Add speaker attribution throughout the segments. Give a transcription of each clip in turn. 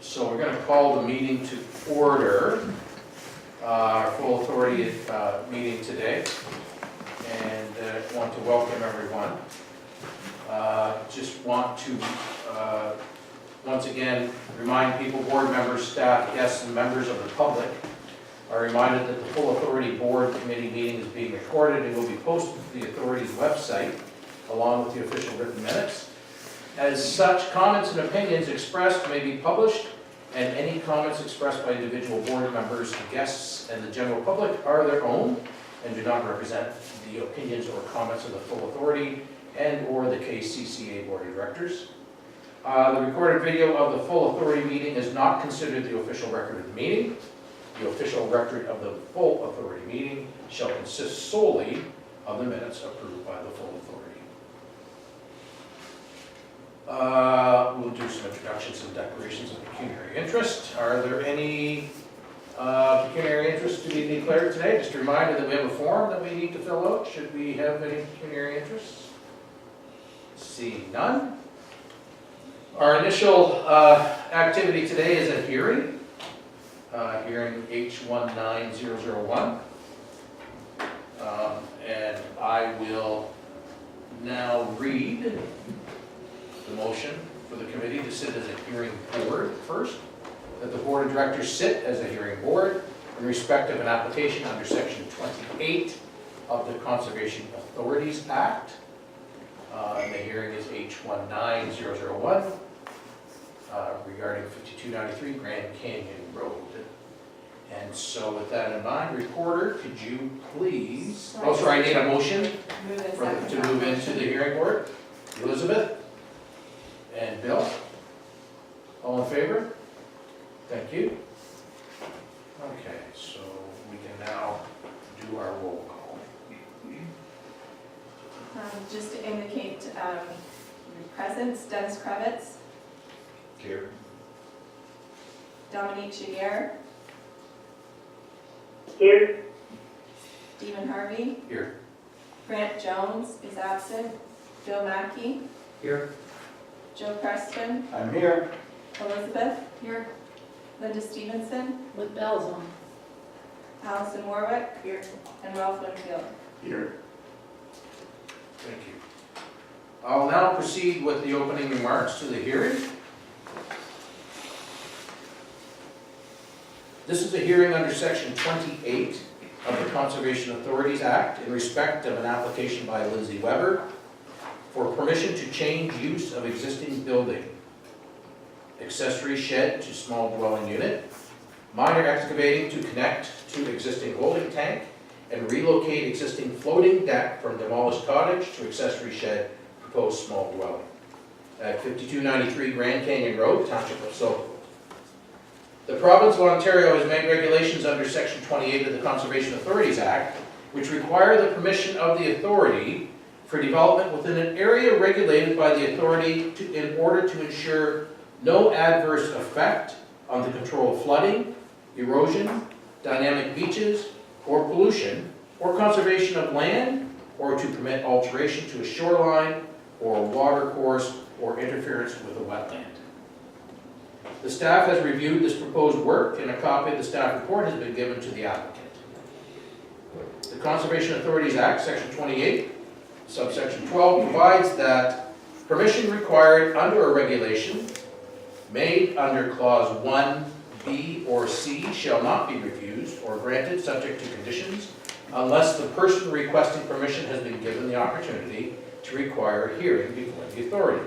Speaker 1: So we're going to call the meeting to order, our full authority meeting today, and want to welcome everyone. Just want to once again remind people, board members, staff, guests, and members of the public are reminded that the full authority board committee meeting is being recorded and will be posted to the authority's website along with the official written minutes. As such, comments and opinions expressed may be published, and any comments expressed by individual board members, guests, and the general public are their own and do not represent the opinions or comments of the full authority and or the KCCA board of directors. The recorded video of the full authority meeting is not considered the official record of the meeting. The official record of the full authority meeting shall consist solely of the minutes approved by the full authority. We'll do some introductions and declarations of pecuniary interest. Are there any pecuniary interests to be declared today? Just a reminder that we have a form that we need to fill out. Should we have any pecuniary interests? See none. Our initial activity today is a hearing. Hearing H19001. And I will now read the motion for the committee to sit as a hearing board first. That the board of directors sit as a hearing board in respect of an application under section 28 of the Conservation Authorities Act. And the hearing is H19001 regarding 5293 Grand Canyon Road. And so with that in mind, reporter, could you please, I need a motion to move into the hearing board. Elizabeth? And Bill? All in favor? Thank you. Okay, so we can now do our roll call.
Speaker 2: Just to indicate your presence, Dennis Kravitz,
Speaker 1: Here.
Speaker 2: Dominique Giguère,
Speaker 3: Here.
Speaker 2: Stephen Harvey,
Speaker 1: Here.
Speaker 2: Grant Jones is absent, Bill Mackey,
Speaker 1: Here.
Speaker 2: Joe Preston,
Speaker 4: I'm here.
Speaker 2: Elizabeth, here, Linda Stevenson,
Speaker 5: With bells on.
Speaker 2: Allison Warwick, here, and Ralph Winfield.
Speaker 4: Here.
Speaker 1: Thank you. I'll now proceed with the opening remarks to the hearing. This is a hearing under section 28 of the Conservation Authorities Act in respect of an application by Lindsay Weber for permission to change use of existing building, accessory shed to small dwelling unit, minor excavating to connect to existing holding tank, and relocate existing floating deck from demolished cottage to accessory shed, proposed small dwelling at 5293 Grand Canyon Road, Township of Soho. The province of Ontario has made regulations under section 28 of the Conservation Authorities Act, which require the permission of the authority for development within an area regulated by the authority in order to ensure no adverse effect on the control of flooding, erosion, dynamic beaches, or pollution, or conservation of land, or to permit alteration to a shoreline, or a water course, or interference with a wetland. The staff has reviewed this proposed work, and a copy of the staff report has been given to the applicant. The Conservation Authorities Act, section 28, subsection 12, provides that permission required under a regulation made under clause 1B or C shall not be refused or granted subject to conditions unless the person requesting permission has been given the opportunity to require a hearing before the authority.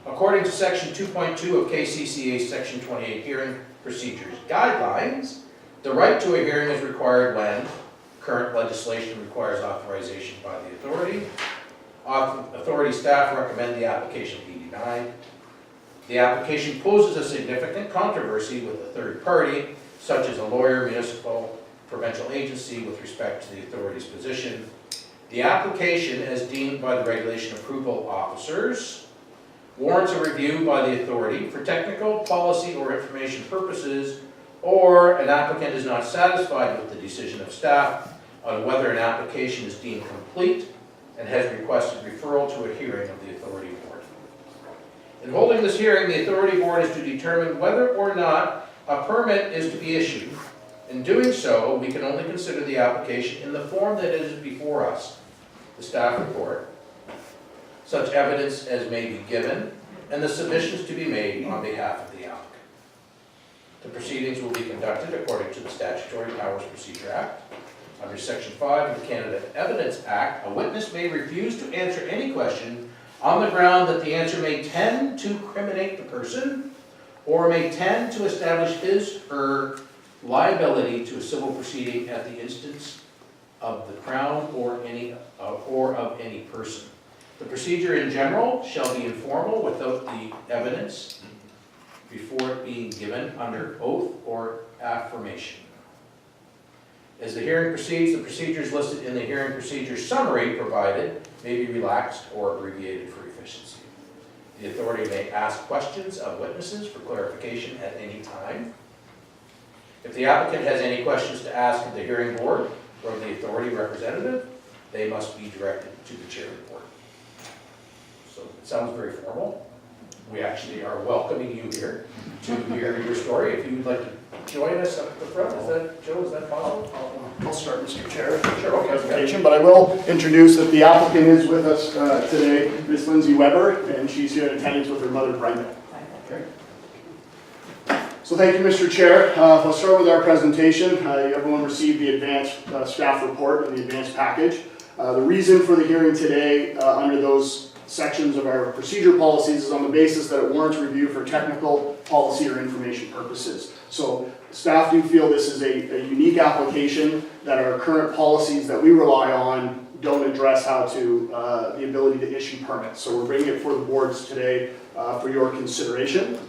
Speaker 1: According to section 2.2 of KCCA section 28 hearing procedures guidelines, the right to a hearing is required when current legislation requires authorization by the authority. Authority staff recommend the application be denied. The application poses a significant controversy with a third party, such as a lawyer, municipal, provincial agency with respect to the authority's position. The application, as deemed by the regulation approval officers, warrants a review by the authority for technical, policy, or information purposes, or an applicant is not satisfied with the decision of staff on whether an application is deemed complete and has requested referral to a hearing of the authority board. In holding this hearing, the authority board is to determine whether or not a permit is to be issued. In doing so, we can only consider the application in the form that is before us, the staff report, such evidence as may be given, and the submissions to be made on behalf of the applicant. The proceedings will be conducted according to the Statutory Powers Procedure Act. Under Section 5 of the Canada Evidence Act, a witness may refuse to answer any question on the ground that the answer may tend to criminate the person or may tend to establish his or her liability to a civil proceeding at the instance of the Crown or of any person. The procedure in general shall be informal without the evidence before it being given under oath or affirmation. As the hearing proceeds, the procedures listed in the hearing procedure summary provided may be relaxed or abbreviated for efficiency. The authority may ask questions of witnesses for clarification at any time. If the applicant has any questions to ask of the hearing board or the authority representative, they must be directed to the chair of the board. So it sounds very formal. We actually are welcoming you here to hear your story. If you would like to join us up at the front, Joe, is that possible?
Speaker 3: I'll start, Mr. Chair.
Speaker 1: Sure, okay.
Speaker 3: Presentation, but I will introduce that the applicant is with us today, Ms. Lindsay Weber, and she's here in attendance with her mother, Brenda.
Speaker 1: Okay.
Speaker 3: So thank you, Mr. Chair. Let's start with our presentation. Everyone received the advanced staff report and the advanced package. The reason for the hearing today under those sections of our procedure policies is on the basis that it warrants review for technical, policy, or information purposes. So staff do feel this is a unique application that our current policies that we rely on don't address how to, the ability to issue permits. So we're bringing it for the boards today for your consideration.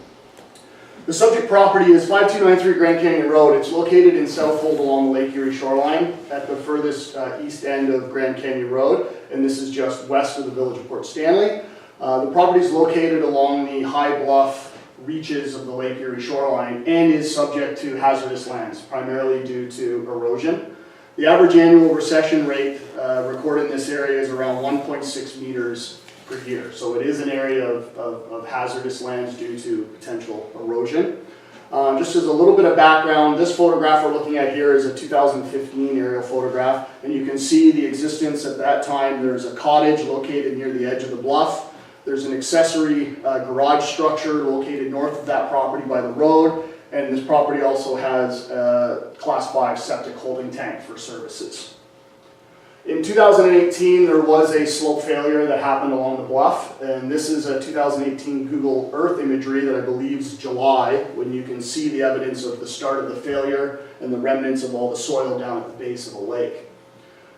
Speaker 3: The subject property is 5293 Grand Canyon Road. It's located in Southfold along the Lake Erie shoreline at the furthest east end of Grand Canyon Road, and this is just west of the village of Port Stanley. The property is located along the high bluff reaches of the Lake Erie shoreline and is subject to hazardous lands, primarily due to erosion. The average annual recession rate recorded in this area is around 1.6 meters per year. So it is an area of hazardous lands due to potential erosion. Just as a little bit of background, this photograph we're looking at here is a 2015 aerial photograph, and you can see the existence at that time. There's a cottage located near the edge of the bluff. There's an accessory garage structure located north of that property by the road, and this property also has a Class 5 septic holding tank for services. In 2018, there was a slope failure that happened along the bluff, and this is a 2018 Google Earth imagery that I believe is July, when you can see the evidence of the start of the failure and the remnants of all the soil down at the base of the lake.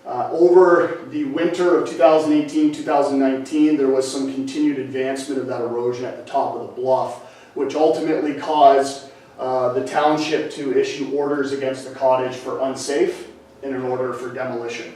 Speaker 3: Over the winter of 2018-2019, there was some continued advancement of that erosion at the top of the bluff, which ultimately caused the township to issue orders against the cottage for unsafe and an order for demolition.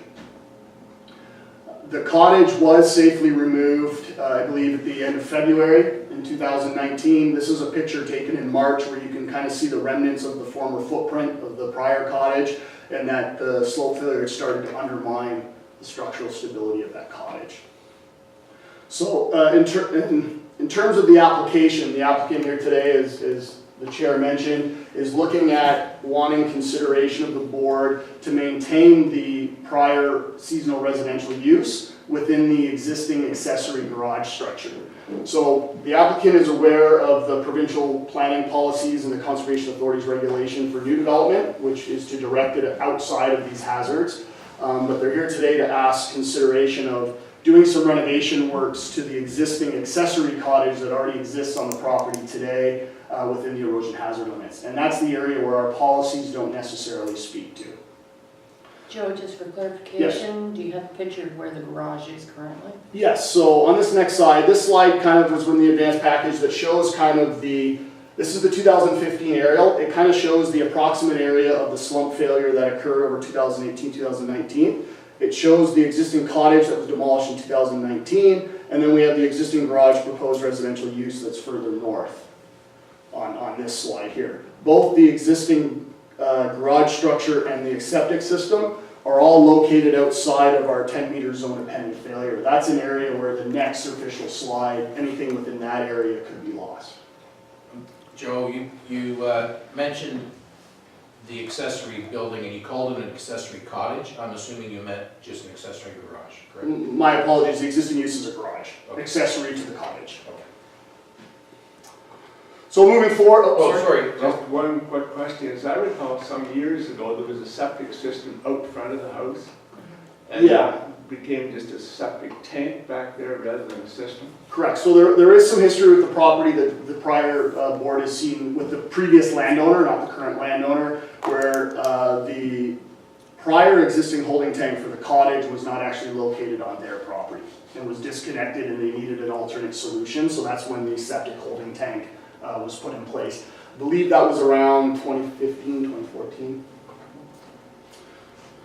Speaker 3: The cottage was safely removed, I believe, at the end of February in 2019. This is a picture taken in March where you can kind of see the remnants of the former footprint of the prior cottage, and that the slope failure had started to undermine the structural stability of that cottage. So in terms of the application, the applicant here today, as the chair mentioned, is looking at wanting consideration of the board to maintain the prior seasonal residential use within the existing accessory garage structure. So the applicant is aware of the provincial planning policies and the Conservation Authority's regulation for new development, which is to direct it outside of these hazards. But they're here today to ask consideration of doing some renovation works to the existing accessory cottage that already exists on the property today within the erosion hazard limits. And that's the area where our policies don't necessarily speak to.
Speaker 4: Joe, just for clarification, do you have a picture of where the garage is currently?
Speaker 3: Yes, so on this next slide, this slide kind of was from the advanced package that shows kind of this is the 2015 aerial. It kind of shows the approximate area of the slump failure that occurred over 2018-2019. It shows the existing cottage that was demolished in 2019, and then we have the existing garage proposed residential use that's further north on this slide here. Both the existing garage structure and the septic system are all located outside of our 10-meter zone of pending failure. That's an area where the next superficial slide, anything within that area could be lost.
Speaker 1: Joe, you mentioned the accessory building and you called it an accessory cottage. I'm assuming you meant just an accessory garage, correct?
Speaker 3: My apologies, the existing use is a garage,
Speaker 1: Okay.
Speaker 3: accessory to the cottage.
Speaker 1: Okay.
Speaker 3: So moving forward,
Speaker 1: Oh, sorry.
Speaker 5: Just one quick question. As I recall, some years ago, there was a septic system out front of the house. And
Speaker 3: Yeah.
Speaker 5: it became just a septic tank back there rather than a system.
Speaker 3: correct. So there is some history with the property that the prior board has seen with the previous landowner, not the current landowner, where the prior existing holding tank for the cottage was not actually located on their property and was disconnected, and they needed an alternate solution. So that's when the septic holding tank was put in place. I believe that was around 2015, 2014.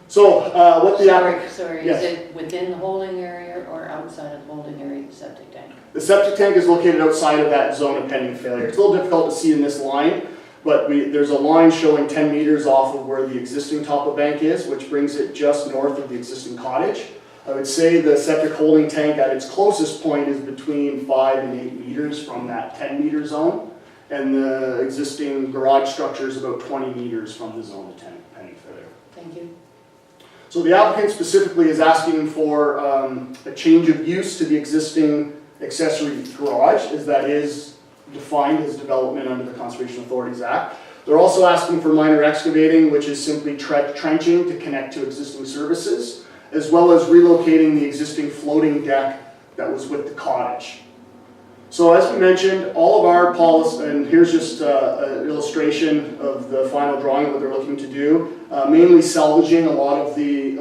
Speaker 3: So what the
Speaker 4: Sorry,
Speaker 3: Yes.
Speaker 4: is it within the holding area or outside of the holding area, the septic tank?
Speaker 3: The septic tank is located outside of that zone of pending failure. It's a little difficult to see in this line, but there's a line showing 10 meters off of where the existing top of bank is, which brings it just north of the existing cottage. I would say the septic holding tank at its closest point is between 5 and 8 meters from that 10-meter zone, and the existing garage structure is about 20 meters from the zone of pending failure.
Speaker 4: Thank you.
Speaker 3: So the applicant specifically is asking for a change of use to the existing accessory garage, as that is defined as development under the Conservation Authorities Act. They're also asking for minor excavating, which is simply trenching to connect to existing services, as well as relocating the existing floating deck that was with the cottage. So as we mentioned, all of our policy, and here's just an illustration of the final drawing of what they're looking to do, mainly salvaging a lot of the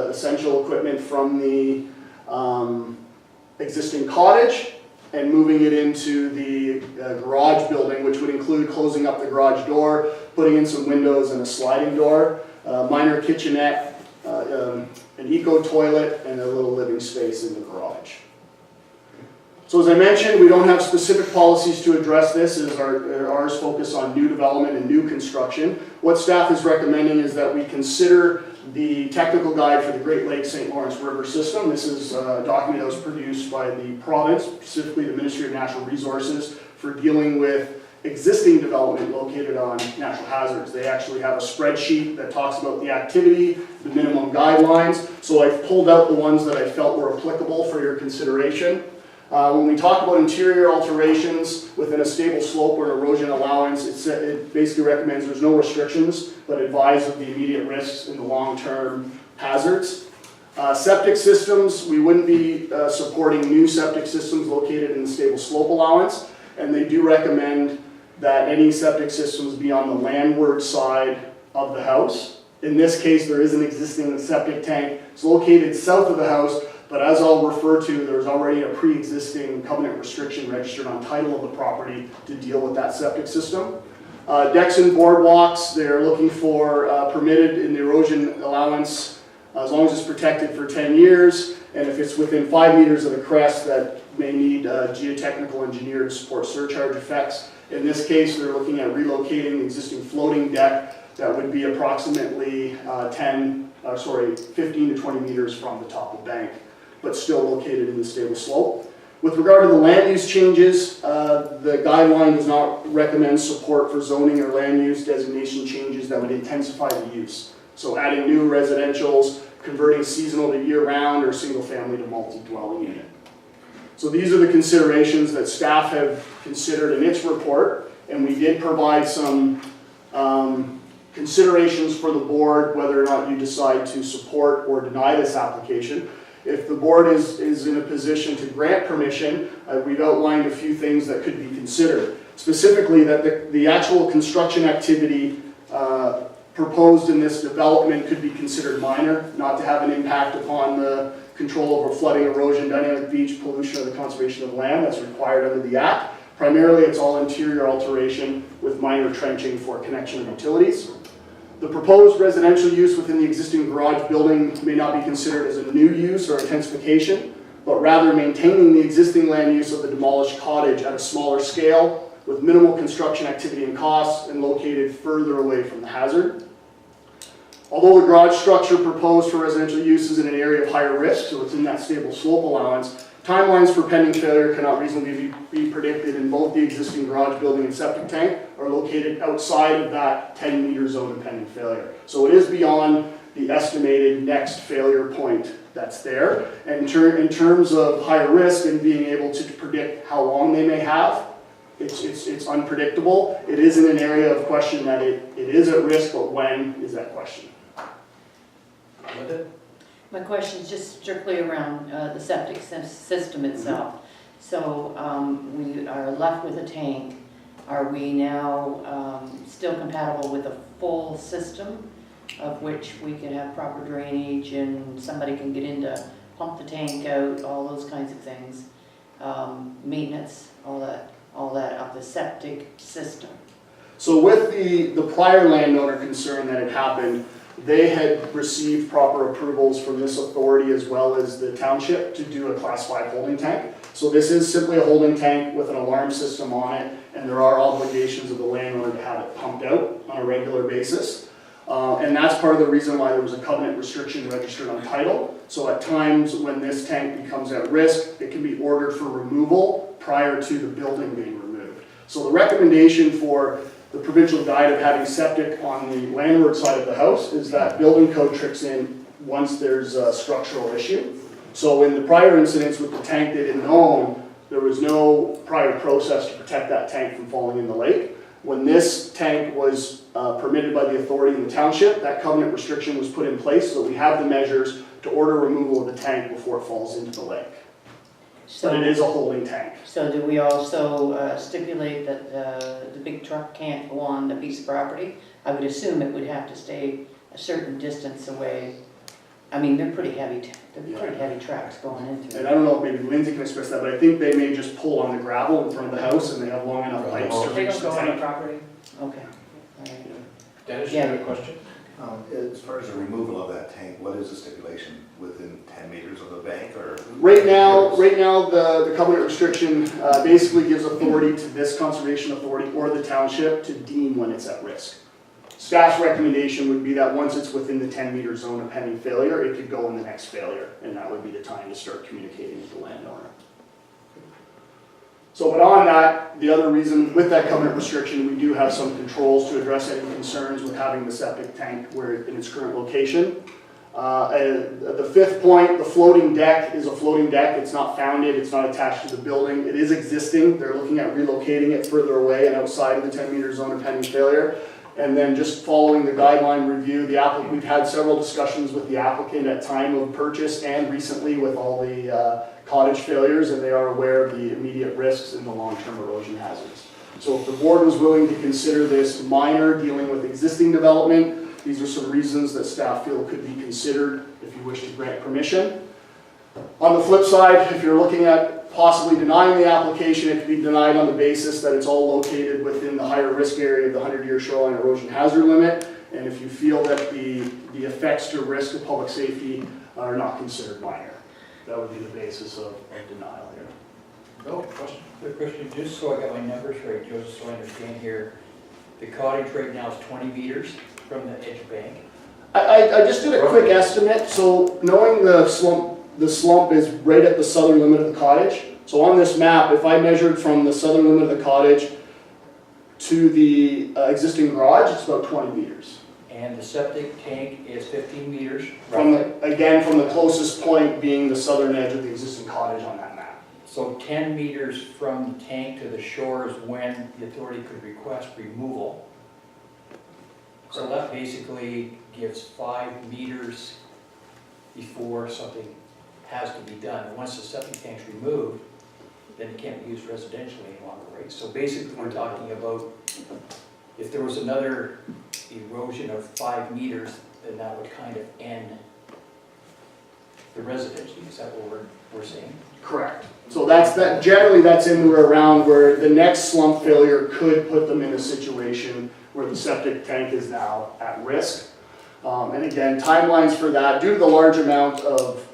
Speaker 3: essential equipment from the existing cottage and moving it into the garage building, which would include closing up the garage door, putting in some windows and a sliding door, minor kitchenette, an eco toilet, and a little living space in the garage. So as I mentioned, we don't have specific policies to address this, as ours focus on new development and new construction. What staff is recommending is that we consider the technical guide for the Great Lakes St. Lawrence River system. This is a document that was produced by the province, specifically the Ministry of Natural Resources, for dealing with existing development located on natural hazards. They actually have a spreadsheet that talks about the activity, the minimum guidelines. So I've pulled out the ones that I felt were applicable for your consideration. When we talk about interior alterations within a stable slope or an erosion allowance, it basically recommends there's no restrictions, but advise of the immediate risks and the long-term hazards. Septic systems, we wouldn't be supporting new septic systems located in the stable slope allowance, and they do recommend that any septic systems be on the landward side of the house. In this case, there is an existing septic tank. It's located south of the house, but as I'll refer to, there's already a pre-existing covenant restriction registered on title of the property to deal with that septic system. Decks and boardwalks, they're looking for permitted in the erosion allowance as long as it's protected for 10 years, and if it's within 5 meters of the crest, that may need geotechnical engineer to support surcharge effects. In this case, they're looking at relocating the existing floating deck that would be approximately 15 to 20 meters from the top of bank, but still located in the stable slope. With regard to the land use changes, the guideline does not recommend support for zoning or land use designation changes that would intensify the use. So adding new residentials, converting seasonal to year-round, or single-family to multi-dwelling unit. So these are the considerations that staff have considered in its report, and we did provide some considerations for the board whether or not you decide to support or deny this application. If the board is in a position to grant permission, we've outlined a few things that could be considered. Specifically, that the actual construction activity proposed in this development could be considered minor, not to have an impact upon the control over flooding, erosion, dynamic beach, pollution, or the conservation of land that's required under the Act. Primarily, it's all interior alteration with minor trenching for connection of utilities. The proposed residential use within the existing garage building may not be considered as a new use or intensification, but rather maintaining the existing land use of the demolished cottage at a smaller scale with minimal construction activity and costs and located further away from the hazard. Although the garage structure proposed for residential use is in an area of higher risk, so it's in that stable slope allowance, timelines for pending failure cannot reasonably be predicted, and both the existing garage building and septic tank are located outside of that 10-meter zone of pending failure. So it is beyond the estimated next failure point that's there. And in terms of higher risk and being able to predict how long they may have, it's unpredictable. It is in an area of question that it is at risk, but when is that question?
Speaker 1: Linda?
Speaker 4: My question is just strictly around the septic system itself. So we are left with a tank. Are we now still compatible with a full system of which we can have proper drainage and somebody can get in to pump the tank out, all those kinds of things, maintenance, all that of the septic system?
Speaker 3: So with the prior landowner concern that had happened, they had received proper approvals from this authority as well as the township to do a Class 5 holding tank. So this is simply a holding tank with an alarm system on it, and there are obligations of the landlord to have it pumped out on a regular basis. And that's part of the reason why there was a covenant restriction registered on title. So at times when this tank becomes at risk, it can be ordered for removal prior to the building being removed. So the recommendation for the provincial guide of having septic on the landward side of the house is that building code tricks in once there's a structural issue. So in the prior incidents with the tank they didn't own, there was no prior process to protect that tank from falling in the lake. When this tank was permitted by the authority in the township, that covenant restriction was put in place, so we have the measures to order removal of the tank before it falls into the lake.
Speaker 4: So
Speaker 3: But it is a holding tank.
Speaker 4: So do we also stipulate that the big truck can't go on the piece of property? I would assume it would have to stay a certain distance away. I mean, they're pretty heavy trucks going into
Speaker 3: And
Speaker 4: it.
Speaker 3: I don't know if maybe Lindsay can express that, but I think they may just pull on the gravel in front of the house and they have long enough pipes to
Speaker 4: They
Speaker 3: reach
Speaker 4: don't
Speaker 3: the
Speaker 4: go on the
Speaker 3: tank.
Speaker 4: property? Okay. All right.
Speaker 1: Dennis, you have a question?
Speaker 6: As far as the removal of that tank, what is the stipulation within 10 meters of the bank or?
Speaker 3: Right now, the covenant restriction basically gives authority to this conservation authority or the township to deem when it's at risk. Staff's recommendation would be that once it's within the 10-meter zone of pending failure, it could go in the next failure, and that would be the time to start communicating with the landowner. So, but on that, the other reason with that covenant restriction, we do have some controls to address any concerns with having the septic tank in its current location. The fifth point, the floating deck is a floating deck. It's not founded, it's not attached to the building. It is existing. They're looking at relocating it further away and outside of the 10-meter zone of pending failure. And then just following the guideline review, we've had several discussions with the applicant at time of purchase and recently with all the cottage failures, and they are aware of the immediate risks and the long-term erosion hazards. So if the board was willing to consider this minor dealing with existing development, these are some reasons that staff feel could be considered if you wish to grant permission. On the flip side, if you're looking at possibly denying the application, it could be denied on the basis that it's all located within the higher risk area of the 100-year shoreline erosion hazard limit, and if you feel that the effects to risk of public safety are not considered minor. That would be the basis of denial here.
Speaker 1: No, question?
Speaker 7: Quick question, just so I got my numbers right, Joe, just so I understand here. The cottage right now is 20 meters from the edge bank.
Speaker 3: I just did a quick estimate, so knowing the slump is right at the southern limit of the cottage. So on this map, if I measured from the southern limit of the cottage to the existing garage, it's about 20 meters.
Speaker 7: And the septic tank is 15 meters.
Speaker 3: From the closest point being the southern edge of the existing cottage on that map.
Speaker 7: So 10 meters from the tank to the shore is when the authority could request removal. So that basically gives 5 meters before something has to be done. And once the septic tank's removed, then it can't be used residentially any longer, right? So basically we're talking about if there was another erosion of 5 meters, then that would kind of end the residential. Is that what we're saying?
Speaker 3: Correct. So generally that's in or around where the next slump failure could put them in a situation where the septic tank is now at risk. And again, timelines for that, due to the large amount of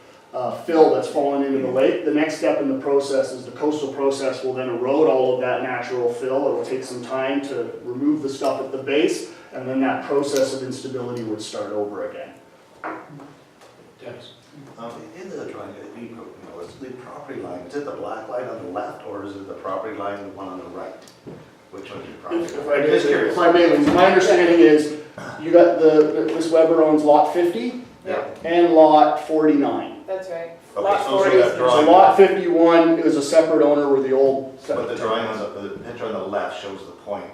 Speaker 3: fill that's fallen into the lake. The next step in the process is the coastal process will then erode all of that natural fill. It will take some time to remove the stuff at the base, and then that process of instability would start over again.
Speaker 1: Dennis?
Speaker 6: In the drawing, is the property line, is it the black line on the left, or is it the property line, the one on the right? Which one's your property
Speaker 3: If
Speaker 6: line?
Speaker 3: I
Speaker 6: Just
Speaker 3: may,
Speaker 6: curious.
Speaker 3: if I may, my understanding is you got Ms. Weber owns lot 50
Speaker 6: Yeah.
Speaker 3: and lot 49.
Speaker 8: That's right.
Speaker 6: Okay,
Speaker 8: Lot
Speaker 6: so
Speaker 8: 40
Speaker 6: that
Speaker 8: is the-
Speaker 3: So
Speaker 6: drawing-
Speaker 3: lot 51 is a separate owner where the old.
Speaker 6: But the drawing on the picture on the left shows the point,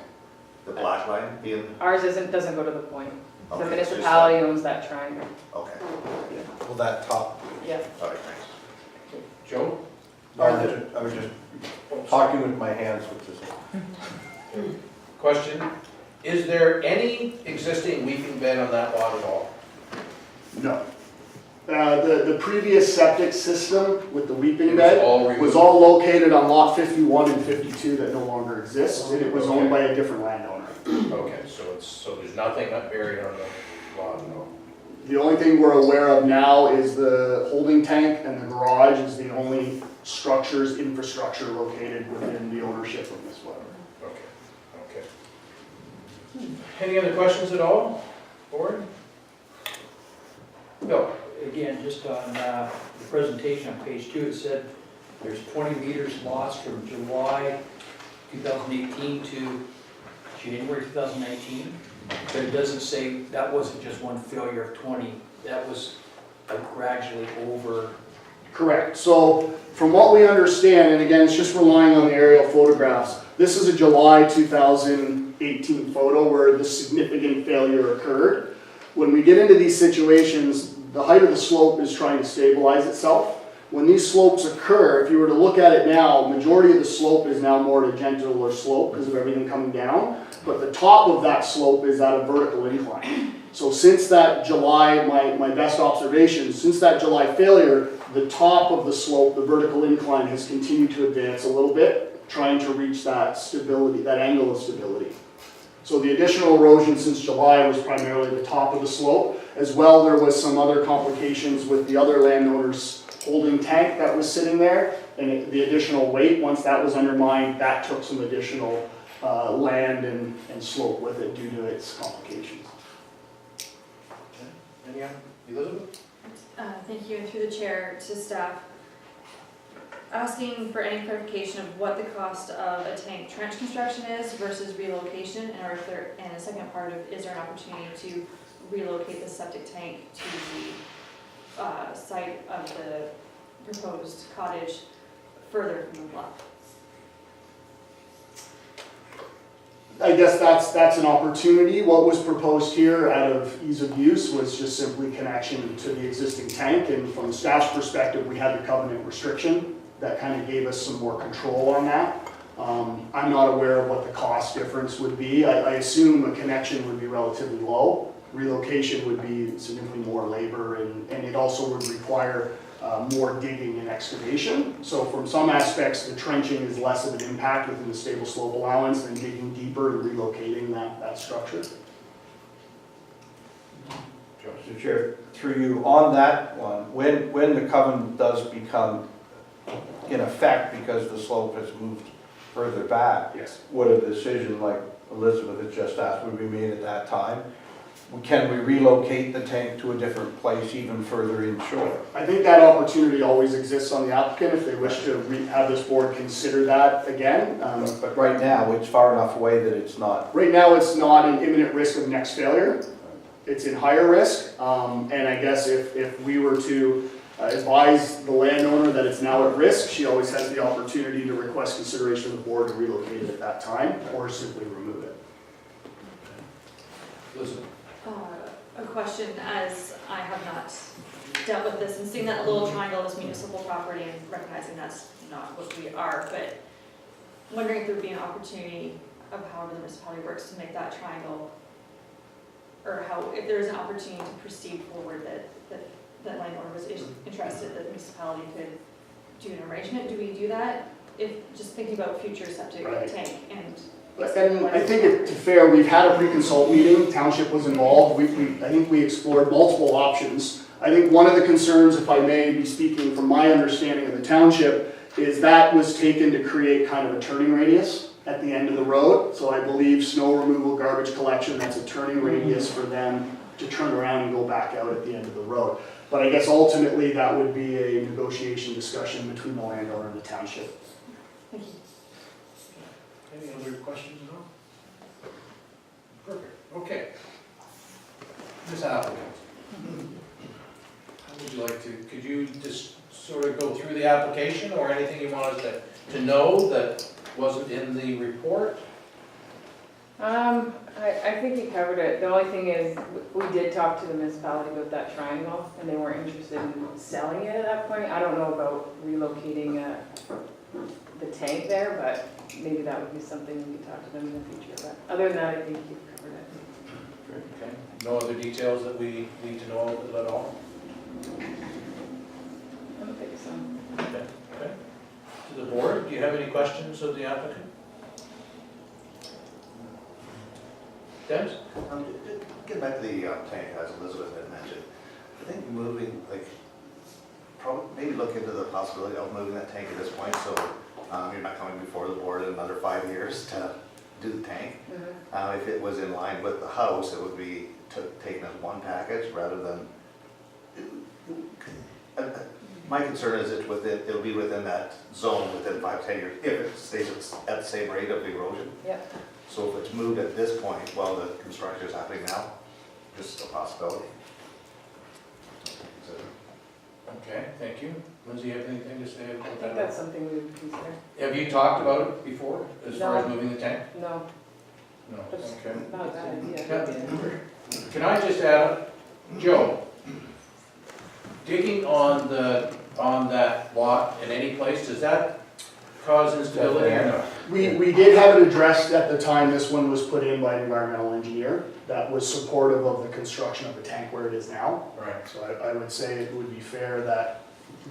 Speaker 6: the black line being,
Speaker 8: Ours doesn't go to the point. The
Speaker 6: Okay,
Speaker 8: municipality owns that triangle.
Speaker 6: okay,
Speaker 9: Well, that top,
Speaker 8: Yeah.
Speaker 6: all right, thanks.
Speaker 1: Joe?
Speaker 9: I was just talking with my hands with this.
Speaker 1: Question, is there any existing weeping bed on that lot at all?
Speaker 3: No. The previous septic system with the weeping
Speaker 1: It was
Speaker 3: bed
Speaker 1: all
Speaker 3: was
Speaker 1: removed?
Speaker 3: all located on lot 51 and 52 that no longer exists, and it was owned by a different landowner.
Speaker 1: Okay, so there's nothing up buried on the lot, no?
Speaker 3: The only thing we're aware of now is the holding tank and the garage is the only structures, infrastructure located within the ownership of Ms. Weber.
Speaker 1: Okay. Any other questions at all, board? Bill?
Speaker 7: Again, just on the presentation on page 2, it said there's 20 meters lost from July 2018 to January 2019. But it doesn't say, that wasn't just one failure of 20, that was gradually over.
Speaker 3: Correct. So from what we understand, and again, it's just relying on the aerial photographs, this is a July 2018 photo where the significant failure occurred. When we get into these situations, the height of the slope is trying to stabilize itself. When these slopes occur, if you were to look at it now, majority of the slope is now more at a gentler slope because of everything coming down, but the top of that slope is at a vertical incline. So since that July, my best observation, since that July failure, the top of the slope, the vertical incline, has continued to advance a little bit, trying to reach that stability, that angle of stability. So the additional erosion since July was primarily the top of the slope. As well, there was some other complications with the other landowner's holding tank that was sitting there, and the additional weight, once that was undermined, that took some additional land and slope with it due to its complications.
Speaker 1: Any other? Elizabeth?
Speaker 10: Thank you, and through the chair to staff. Asking for any clarification of what the cost of a tank trench construction is versus relocation, and the second part of, is there an opportunity to relocate the septic tank to the site of the proposed cottage further from the bluff?
Speaker 3: I guess that's an opportunity. What was proposed here out of ease of use was just simply connection to the existing tank, and from staff's perspective, we had the covenant restriction that kind of gave us some more control on that. I'm not aware of what the cost difference would be. I assume a connection would be relatively low. Relocation would be significantly more labor, and it also would require more digging and excavation. So from some aspects, the trenching is less of an impact within the stable slope allowance than digging deeper and relocating that structure.
Speaker 9: Mr. Chair, through you, on that one, when the covenant does become in effect because the slope has moved further back,
Speaker 3: Yes.
Speaker 9: would a decision like Elizabeth had just asked would be made at that time? Can we relocate the tank to a different place even further inshore?
Speaker 3: I think that opportunity always exists on the applicant if they wish to have this board consider that again.
Speaker 9: But right now, it's far enough away that it's not.
Speaker 3: Right now, it's not an imminent risk of next failure. It's in higher risk, and I guess if we were to advise the landowner that it's now at risk, she always has the opportunity to request consideration of the board to relocate it at that time, or simply remove it.
Speaker 1: Elizabeth?
Speaker 10: A question, as I have not dealt with this and seeing that little triangle as municipal property and recognizing that's not what we are, but wondering if there would be an opportunity of however the municipality works to make that triangle, or how, if there's an opportunity to proceed forward that landowner was interested, that the municipality could do an arrangement. Do we do that? If, just thinking about future septic
Speaker 3: Right.
Speaker 10: tank and.
Speaker 3: And I think it's fair, we've had a pre-consult meeting, township was involved, I think we explored multiple options. I think one of the concerns, if I may be speaking from my understanding of the township, is that was taken to create kind of a turning radius at the end of the road. So I believe snow removal, garbage collection, that's a turning radius for them to turn around and go back out at the end of the road. But I guess ultimately that would be a negotiation discussion between the landowner and the township.
Speaker 10: Thank you.
Speaker 1: Any other questions at all? Perfect, okay. Ms. Applicant, how would you like to, could you just sort of go through the application or anything you want us to know that wasn't in the report?
Speaker 8: I think you covered it. The only thing is, we did talk to the municipality about that triangle, and they weren't interested in selling it at that point. I don't know about relocating the tank there, but maybe that would be something we could talk to them in the future. But other than that, I think you've covered it.
Speaker 1: Okay. No other details that we need to know at all?
Speaker 8: I don't think so.
Speaker 1: Okay. Okay. To the board, do you have any questions of the applicant? Dennis?
Speaker 6: Getting back to the tank, as Elizabeth had mentioned, I think moving, like, probably, maybe look into the possibility of moving that tank at this point, so you're not coming before the board in another 5 years to do the tank. If it was in line with the house, it would be taken as one package rather than, my concern is it'll be within that zone within 5 to 10 years, if it stays at the same rate of erosion.
Speaker 8: Yep.
Speaker 6: So if it's moved at this point, while the construction is happening now, just a possibility.
Speaker 1: Okay, thank you. Lindsay, you have anything to say
Speaker 8: I
Speaker 1: about
Speaker 8: think
Speaker 1: that?
Speaker 8: that's something we would consider.
Speaker 1: Have you talked about it before, as far as
Speaker 8: No.
Speaker 1: moving the tank?
Speaker 8: No,
Speaker 1: No,
Speaker 8: that's
Speaker 1: okay.
Speaker 8: not a bad idea.
Speaker 1: Can I just add, Joe, digging on that lot in any place, does that cause instability or not?
Speaker 3: We did have it addressed at the time this one was put in by an environmental engineer that was supportive of the construction of the tank where it is now.
Speaker 1: Right.
Speaker 3: So I would say it would be fair that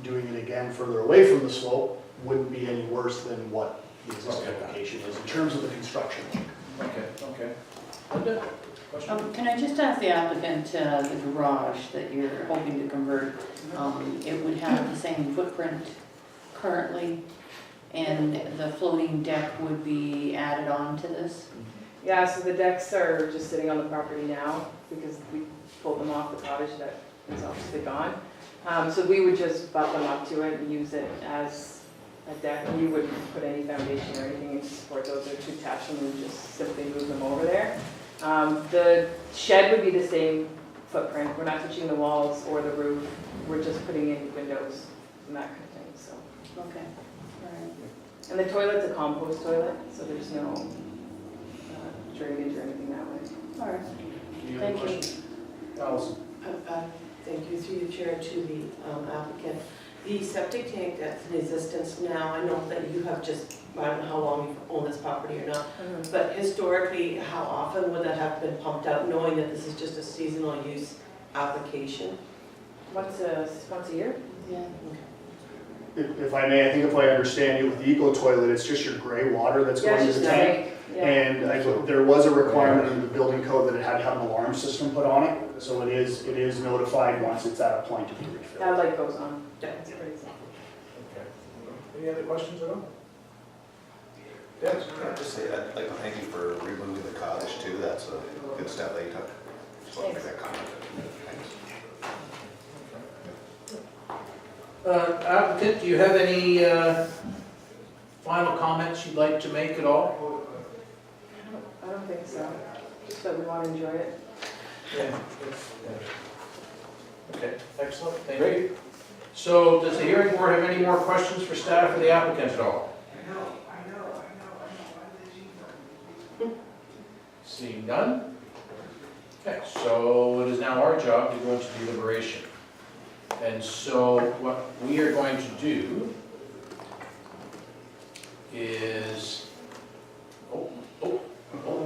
Speaker 3: doing it again further away from the slope wouldn't be any worse than what the existing
Speaker 1: Okay.
Speaker 3: location is in terms of the construction.
Speaker 1: Okay, okay. Linda, question?
Speaker 4: Can I just ask the applicant, the garage that you're hoping to convert, it would have the same footprint currently, and the floating deck would be added on to this?
Speaker 8: Yeah, so the decks are just sitting on the property now because we pulled them off the cottage that is obviously gone. So we would just butt them up to it and use it as a deck. We wouldn't put any foundation or anything in to support those. They're too attached and we would just simply move them over there. The shed would be the same footprint. We're not touching the walls or the roof. We're just putting in windows and that kind of thing, so.
Speaker 4: Okay, all right.
Speaker 8: And the toilet's a compost toilet, so there's no drainage or anything that way.
Speaker 4: All right,
Speaker 1: Do you have a
Speaker 4: thank you.
Speaker 1: question? Allison?
Speaker 11: Thank you, through the chair, to the applicant. The septic tank that's in existence now, I know that you have just, I don't know how long you've owned this property or not, but historically, how often would that have been pumped out, knowing that this is just a seasonal use application?
Speaker 8: Once a year?
Speaker 4: Yeah.
Speaker 3: If I may, I think if I understand you, with the eco toilet, it's just your gray water that's
Speaker 8: Yeah,
Speaker 3: going
Speaker 8: it's
Speaker 3: to
Speaker 8: just
Speaker 3: the
Speaker 8: a
Speaker 3: tank.
Speaker 8: tank, yeah.
Speaker 3: And there was a requirement in the building code that it had to have an alarm system put on it. So it is notified once it's at a point to be refilled.
Speaker 8: That light goes on.
Speaker 11: Yeah.
Speaker 8: It's pretty simple.
Speaker 1: Okay. Any other questions at all? Yes?
Speaker 6: I'd just say, I'd like to thank you for removing the cottage too, that's a good step that you took. Just want to make that comment. Thanks.
Speaker 1: Applicant, do you have any final comments you'd like to make at all?
Speaker 8: I don't think so. Just that we want to enjoy it.
Speaker 1: Yeah. Okay, excellent, thank you. So does the hearing board have any more questions for staff or the applicant at all? Seeing none? Okay, so it is now our job to go into deliberation. And so what we are going to do is,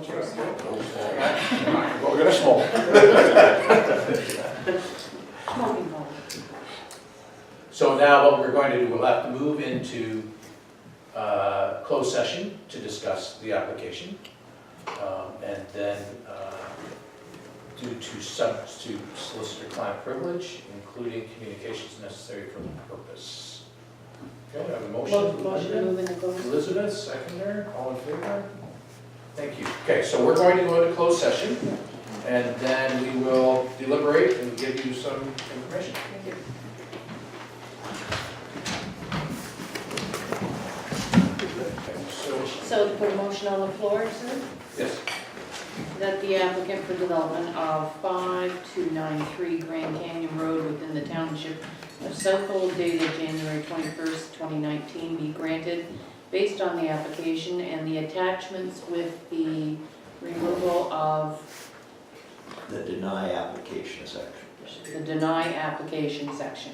Speaker 1: that's right. We're gonna smoke.
Speaker 4: Smoking hole.
Speaker 1: So now what we're going to do, we'll have to move into closed session to discuss the application. And then due to substitute solicitor-client privilege, including communications necessary for the purpose. Okay, I have a motion.
Speaker 4: Motion to move into closed.
Speaker 1: Elizabeth, seconder, all in favor? Thank you. Okay, so we're going to go into closed session, and then we will deliberate and give you some information.
Speaker 2: Thank you.
Speaker 1: Okay, so,
Speaker 4: So to put a motion on the floor, sir,
Speaker 1: yes,
Speaker 4: that the applicant for development of 5293 Grand Canyon Road within the township of Southold dated January 21st, 2019 be granted based on the application and the attachments with the removal of
Speaker 12: The deny application section.
Speaker 4: the deny application section.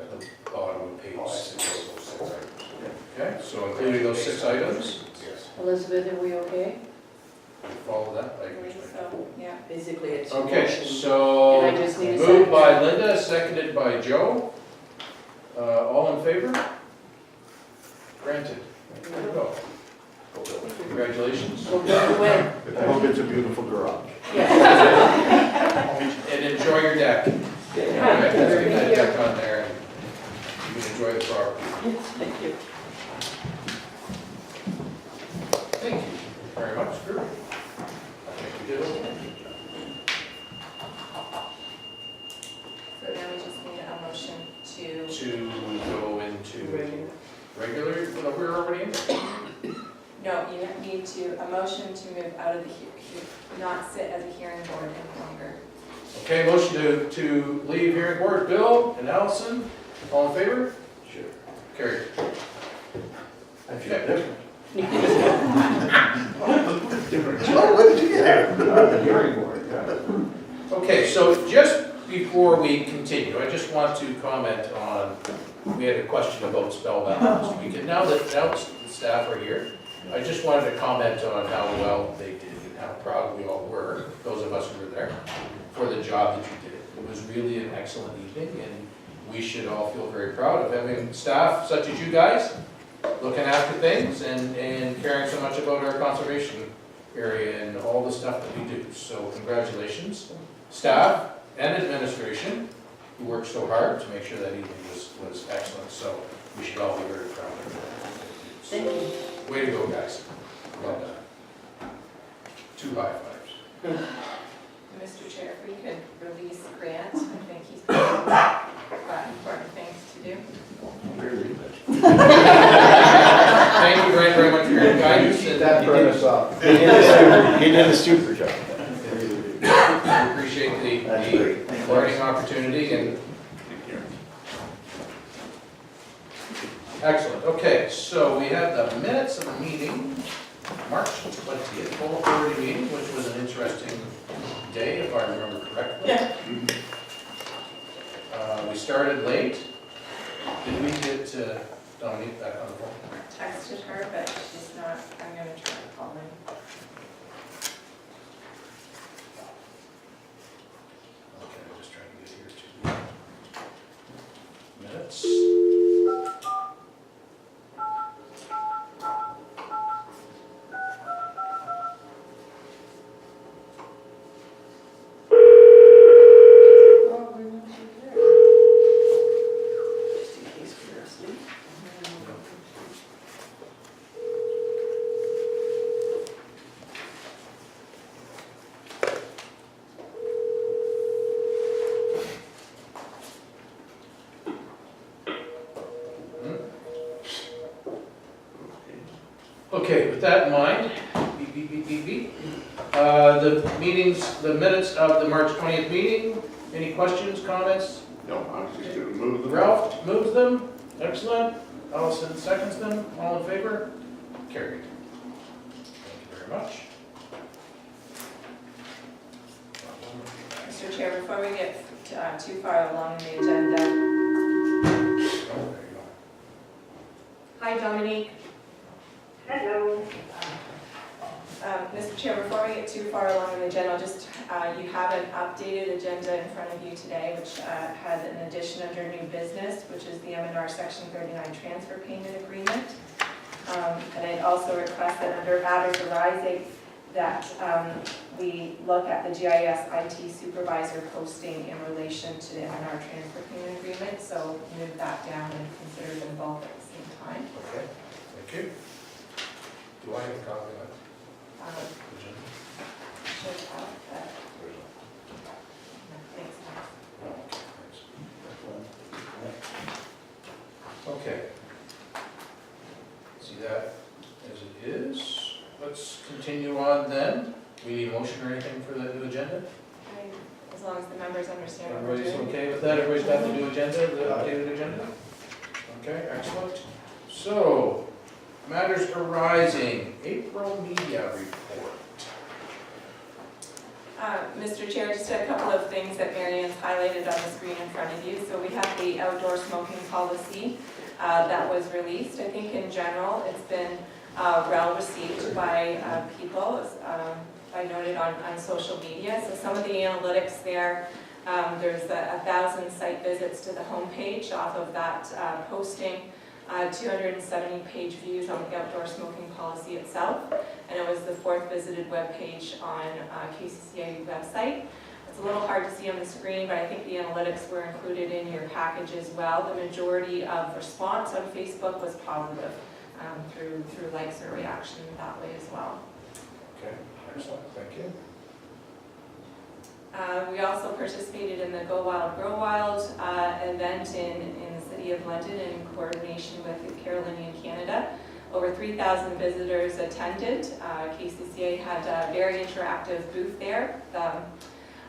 Speaker 1: at the bottom of page 6. Okay, so including those 6 items,
Speaker 4: Elizabeth, are we okay?
Speaker 1: you follow that?
Speaker 2: I believe so, yeah.
Speaker 11: Basically, it's.
Speaker 1: Okay, so
Speaker 4: And I just need a
Speaker 1: moved
Speaker 4: second.
Speaker 1: by Linda, seconded by Joe. All in favor? Granted. There you go. Congratulations.
Speaker 4: We'll go away.
Speaker 9: I hope it's a beautiful garage.
Speaker 4: Yeah.
Speaker 1: And enjoy your deck. Okay, let's get that deck on there and you can enjoy the property.
Speaker 11: Thank you.
Speaker 1: Thank you very much, Drew. I think we did okay.
Speaker 2: So now we just need a motion to,
Speaker 1: To go into
Speaker 11: Regular.
Speaker 1: regular, we're already in there.
Speaker 2: no, you need to, a motion to move out of the, not sit as a hearing board any longer.
Speaker 1: Okay, motion to leave hearing board. Bill and Allison, all in favor?
Speaker 9: Sure.
Speaker 1: Carried.
Speaker 9: I feel different.
Speaker 6: Joe, when did you get here?
Speaker 9: The hearing board, yeah.
Speaker 1: Okay, so just before we continue, I just want to comment on, we had a question about spellbound last week, and now that the staff are here, I just wanted to comment on how well they did and how proud we all were, those of us who were there, for the job that you did. It was really an excellent evening, and we should all feel very proud of having staff such as you guys looking after things and caring so much about our conservation area and all the stuff that we do. So congratulations, staff and administration, who worked so hard to make sure that evening was excellent. So we should all be very proud of that.
Speaker 4: Thank you.
Speaker 1: Way to go, guys. Well done. 2 high fives.
Speaker 2: Mr. Chair, if we could release Grant, I think he's got important things to do.
Speaker 1: Thank you very much for your guidance.
Speaker 9: Keep that furnace up. He did a super job.
Speaker 1: We appreciate
Speaker 12: That's
Speaker 1: the
Speaker 12: great. Thanks.
Speaker 1: learning opportunity and. Excellent, okay, so we have the minutes of the meeting, March 20th, full authority meeting, which was an interesting day, if I remember correctly.
Speaker 11: Yeah.
Speaker 1: We started late. Did we get Dominique back on the phone?
Speaker 2: Texted her, but she's not, I'm gonna try to call in.
Speaker 1: Okay, I'm just trying to get here to minutes.
Speaker 11: Oh, we want you there. Just in case we're asleep.
Speaker 1: Okay, with that in mind, beep, beep, beep, beep, beep. The minutes of the March 20th meeting, any questions, comments?
Speaker 5: No, I was just gonna move them.
Speaker 1: Ralph moves them, excellent. Allison seconds them, all in favor? Carried. Thank you very much.
Speaker 2: Mr. Chair, before we get too far along in the agenda.
Speaker 1: Oh, there you go.
Speaker 2: Hi, Dominique.
Speaker 13: Hello.
Speaker 2: Mr. Chair, before we get too far along in the agenda, just, you have an updated agenda in front of you today, which has an addition under new business, which is the M&R Section 39 Transfer Payment Agreement. And I'd also request that under matters arising, that we look at the GIS IT supervisor posting in relation to the MNR transfer payment agreement, so move that down and consider them both at the same time.
Speaker 1: Okay, thank you. Do I have a copy of that? Agenda?
Speaker 2: Should have that. No, thanks, Max.
Speaker 1: Okay. See that as it is. Let's continue on then. We need a motion or anything for the new agenda?
Speaker 2: As long as the members understand what we're
Speaker 1: Everybody's
Speaker 2: doing.
Speaker 1: okay with that? Everybody's got the new agenda, the updated agenda? Okay, excellent. So, matters arising, April media report.
Speaker 2: Mr. Chair, just a couple of things that Marian's highlighted on the screen in front of you. So we have the outdoor smoking policy that was released. I think in general, it's been well received by people. I noted on social media. So some of the analytics there, there's 1,000 site visits to the homepage off of that posting, 270 page views on the outdoor smoking policy itself, and it was the 4th visited webpage on KCCA website. It's a little hard to see on the screen, but I think the analytics were included in your package as well. The majority of response on Facebook was positive through likes or reaction that way as well.
Speaker 1: Okay, excellent, thank you.
Speaker 2: We also participated in the Go Wild, Grow Wild event in the City of London in coordination with Carolinian Canada. Over 3,000 visitors attended. KCCA had a very interactive booth there,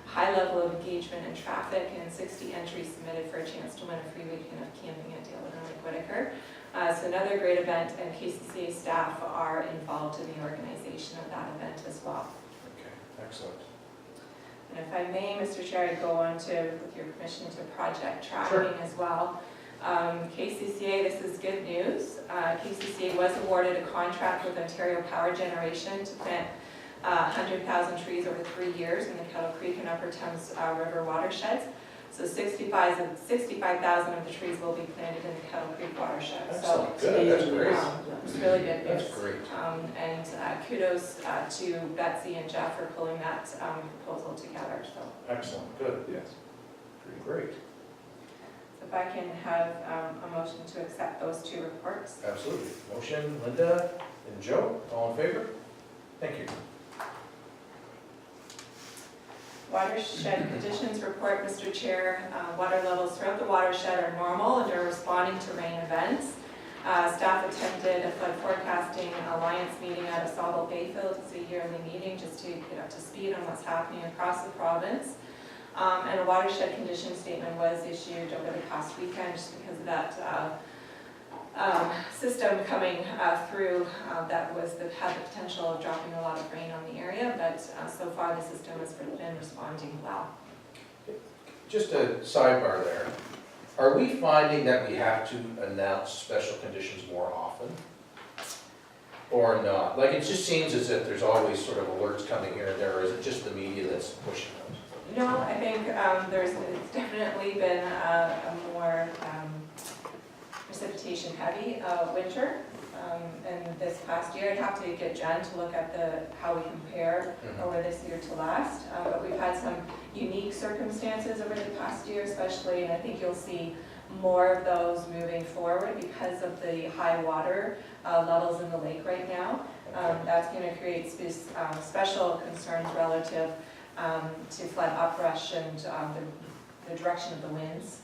Speaker 2: high level of engagement and traffic, and 60 entries submitted for a chance to win a free weekend of camping at Dale and Lake Whitaker. So another great event, and KCCA staff are involved in the organization of that event as well.
Speaker 1: Okay, excellent.
Speaker 2: And if I may, Mr. Chair, I'd go on to, with your permission, to project tracking as well. KCCA, this is good news. KCCA was awarded a contract with Ontario Power Generation to plant 100,000 trees over 3 years in the Kettle Creek and Upper Thames River watersheds. So 65,000 of the trees will be planted in the Kettle Creek watershed.
Speaker 1: Excellent, good, that's great.
Speaker 2: It's really good news.
Speaker 1: That's great.
Speaker 2: And kudos to Betsy and Jeff for pulling that proposal together. So
Speaker 1: Excellent, good, yes. Pretty great.
Speaker 2: if I can have a motion to accept those 2 reports.
Speaker 1: Absolutely. Motion, Linda and Joe, all in favor? Thank you.
Speaker 2: Watershed conditions report, Mr. Chair. Water levels throughout the watershed are normal and are responding to rain events. Staff attended a flood forecasting alliance meeting at Asable Bayfield. It's a yearly meeting just to get up to speed on what's happening across the province. And a watershed condition statement was issued over the past weekend just because of that system coming through that had the potential of dropping a lot of rain on the area, but so far the system has been responding well.
Speaker 1: Just a sidebar there. Are we finding that we have to announce special conditions more often? Or not? Like, it just seems as if there's always sort of alerts coming here and there, or is it just the media that's pushing those?
Speaker 2: No, I think there's definitely been a more precipitation heavy winter. And this past year, I'd have to get Jen to look at how we compare over this year to last. But we've had some unique circumstances over the past year especially, and I think you'll see more of those moving forward because of the high water levels in the lake right now. That's going to create special concerns relative to flood uprush, and the direction of the winds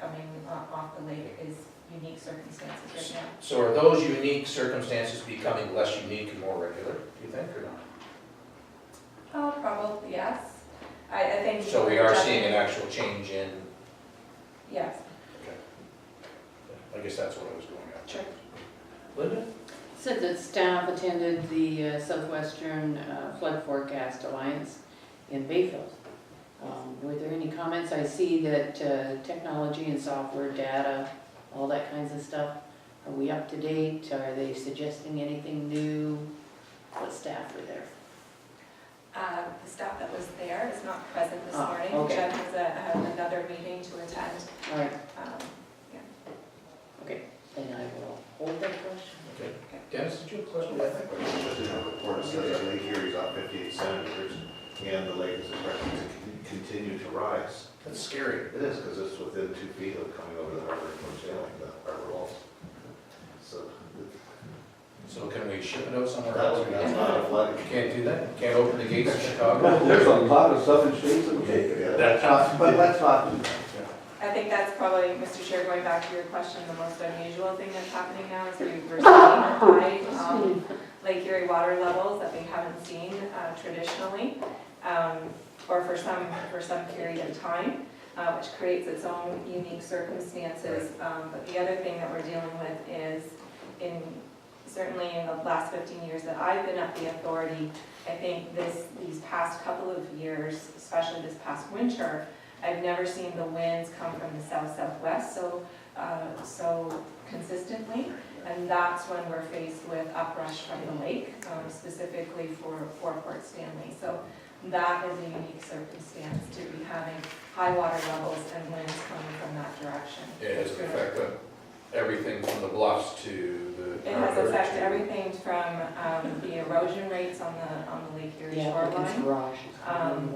Speaker 2: coming off the lake is unique circumstances right now.
Speaker 1: So are those unique circumstances becoming less unique and more regular, do you think, or not?
Speaker 2: Oh, probably, yes. I think.
Speaker 1: So we are seeing an actual change in,
Speaker 2: Yes,
Speaker 1: okay. I guess that's what I was going at.
Speaker 2: sure.
Speaker 1: Linda?
Speaker 4: Said that staff attended the Southwestern Flood Forecast Alliance in Bayfield. Were there any comments? I see that technology and software, data, all that kinds of stuff. Are we up to date? Are they suggesting anything new? What staff were there?
Speaker 2: The staff that was there is not present this morning.
Speaker 4: Okay.
Speaker 2: Jen has another meeting to attend.
Speaker 4: All right,
Speaker 2: Yeah.
Speaker 4: okay, then I will hold that question.
Speaker 1: Okay. Dennis, did you have a question?
Speaker 6: Well, I think what it says in the report, it says that Lake Erie's up 58 centimeters, and the lake is expected to continue to rise.
Speaker 1: That's scary.
Speaker 6: It is, because it's within 2 feet of coming over the harbor from sailing, the harbor walls.
Speaker 1: So can we ship it out somewhere
Speaker 6: That
Speaker 1: else?
Speaker 6: would, that's not a flood.
Speaker 1: Can't do that? Can't open the gates of Chicago?
Speaker 9: There's a lot of southern states that will take it.
Speaker 6: Yeah, that's not, but let's not do that.
Speaker 2: I think that's probably, Mr. Chair, going back to your question, the most unusual thing that's happening now is we're seeing high Lake Erie water levels that we haven't seen traditionally, or for some period of time, which creates its own unique circumstances. But the other thing that we're dealing with is, certainly in the last 15 years that I've been at the authority, I think these past couple of years, especially this past winter, I've never seen the winds come from the south-southwest so consistently, and that's when we're faced with uprush from the lake, specifically for Port Stanley. So that is a unique circumstance to be having high water levels and winds coming from that direction.
Speaker 1: It has affected everything from the bluffs to the.
Speaker 2: It has affected everything from the erosion rates on the Lake Erie shoreline,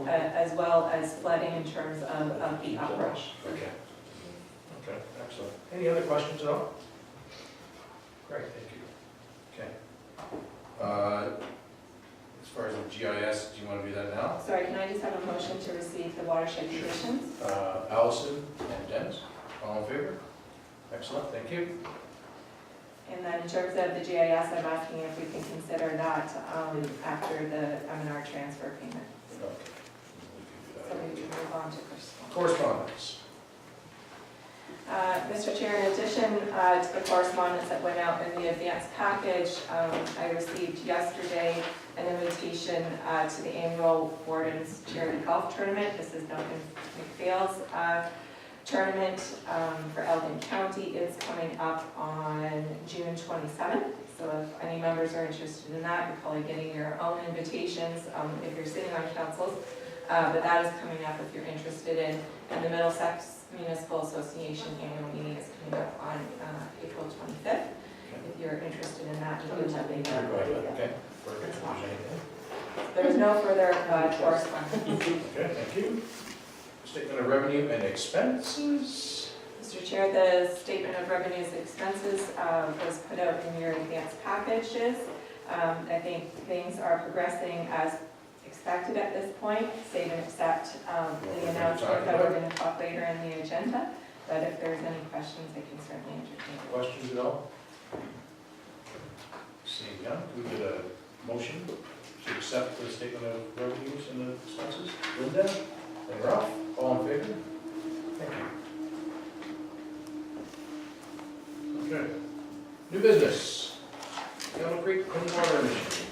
Speaker 2: as well as flooding in terms of the uprush.
Speaker 1: Okay. Okay, excellent. Any other questions at all? Great, thank you. Okay. As far as the GIS, do you want to do that now?
Speaker 2: Sorry, can I just have a motion to receive the watershed conditions?
Speaker 1: Allison and Dennis, all in favor? Excellent, thank you.
Speaker 2: And then in terms of the GIS, I'm asking if we can consider that after the M&R transfer payment.
Speaker 1: Okay.
Speaker 2: So
Speaker 1: We
Speaker 2: we
Speaker 1: can do
Speaker 2: can move on to correspondence.
Speaker 1: that. Correspondence.
Speaker 2: Mr. Chair, in addition to the correspondence that went out in the advance package, I received yesterday an invitation to the annual Warden's Charity Golf Tournament. This is Duncan McPhail's tournament for Elgin County. Is coming up on June 27th. So if any members are interested in that, you're probably getting your own invitations if you're sitting on councils. But that is coming up if you're interested in. And the Middlesex Municipal Association annual meeting is coming up on April 25th. If you're interested in that, you can let me know.
Speaker 1: Okay, perfect.
Speaker 2: There's no further correspondence.
Speaker 1: Okay, thank you. Statement of revenue and expenses.
Speaker 2: Mr. Chair, the statement of revenues and expenses was put out in your advance packages. I think things are progressing as expected at this point, save and except the announcement that we're going to talk later in the agenda. But if there's any questions, I can certainly entertain.
Speaker 1: Questions at all? Seeing none, we get a motion to accept the statement of revenues and the expenses. Linda and Ralph, all in favor? Thank you. Okay. New business. Kettle Creek Clean Water Initiative.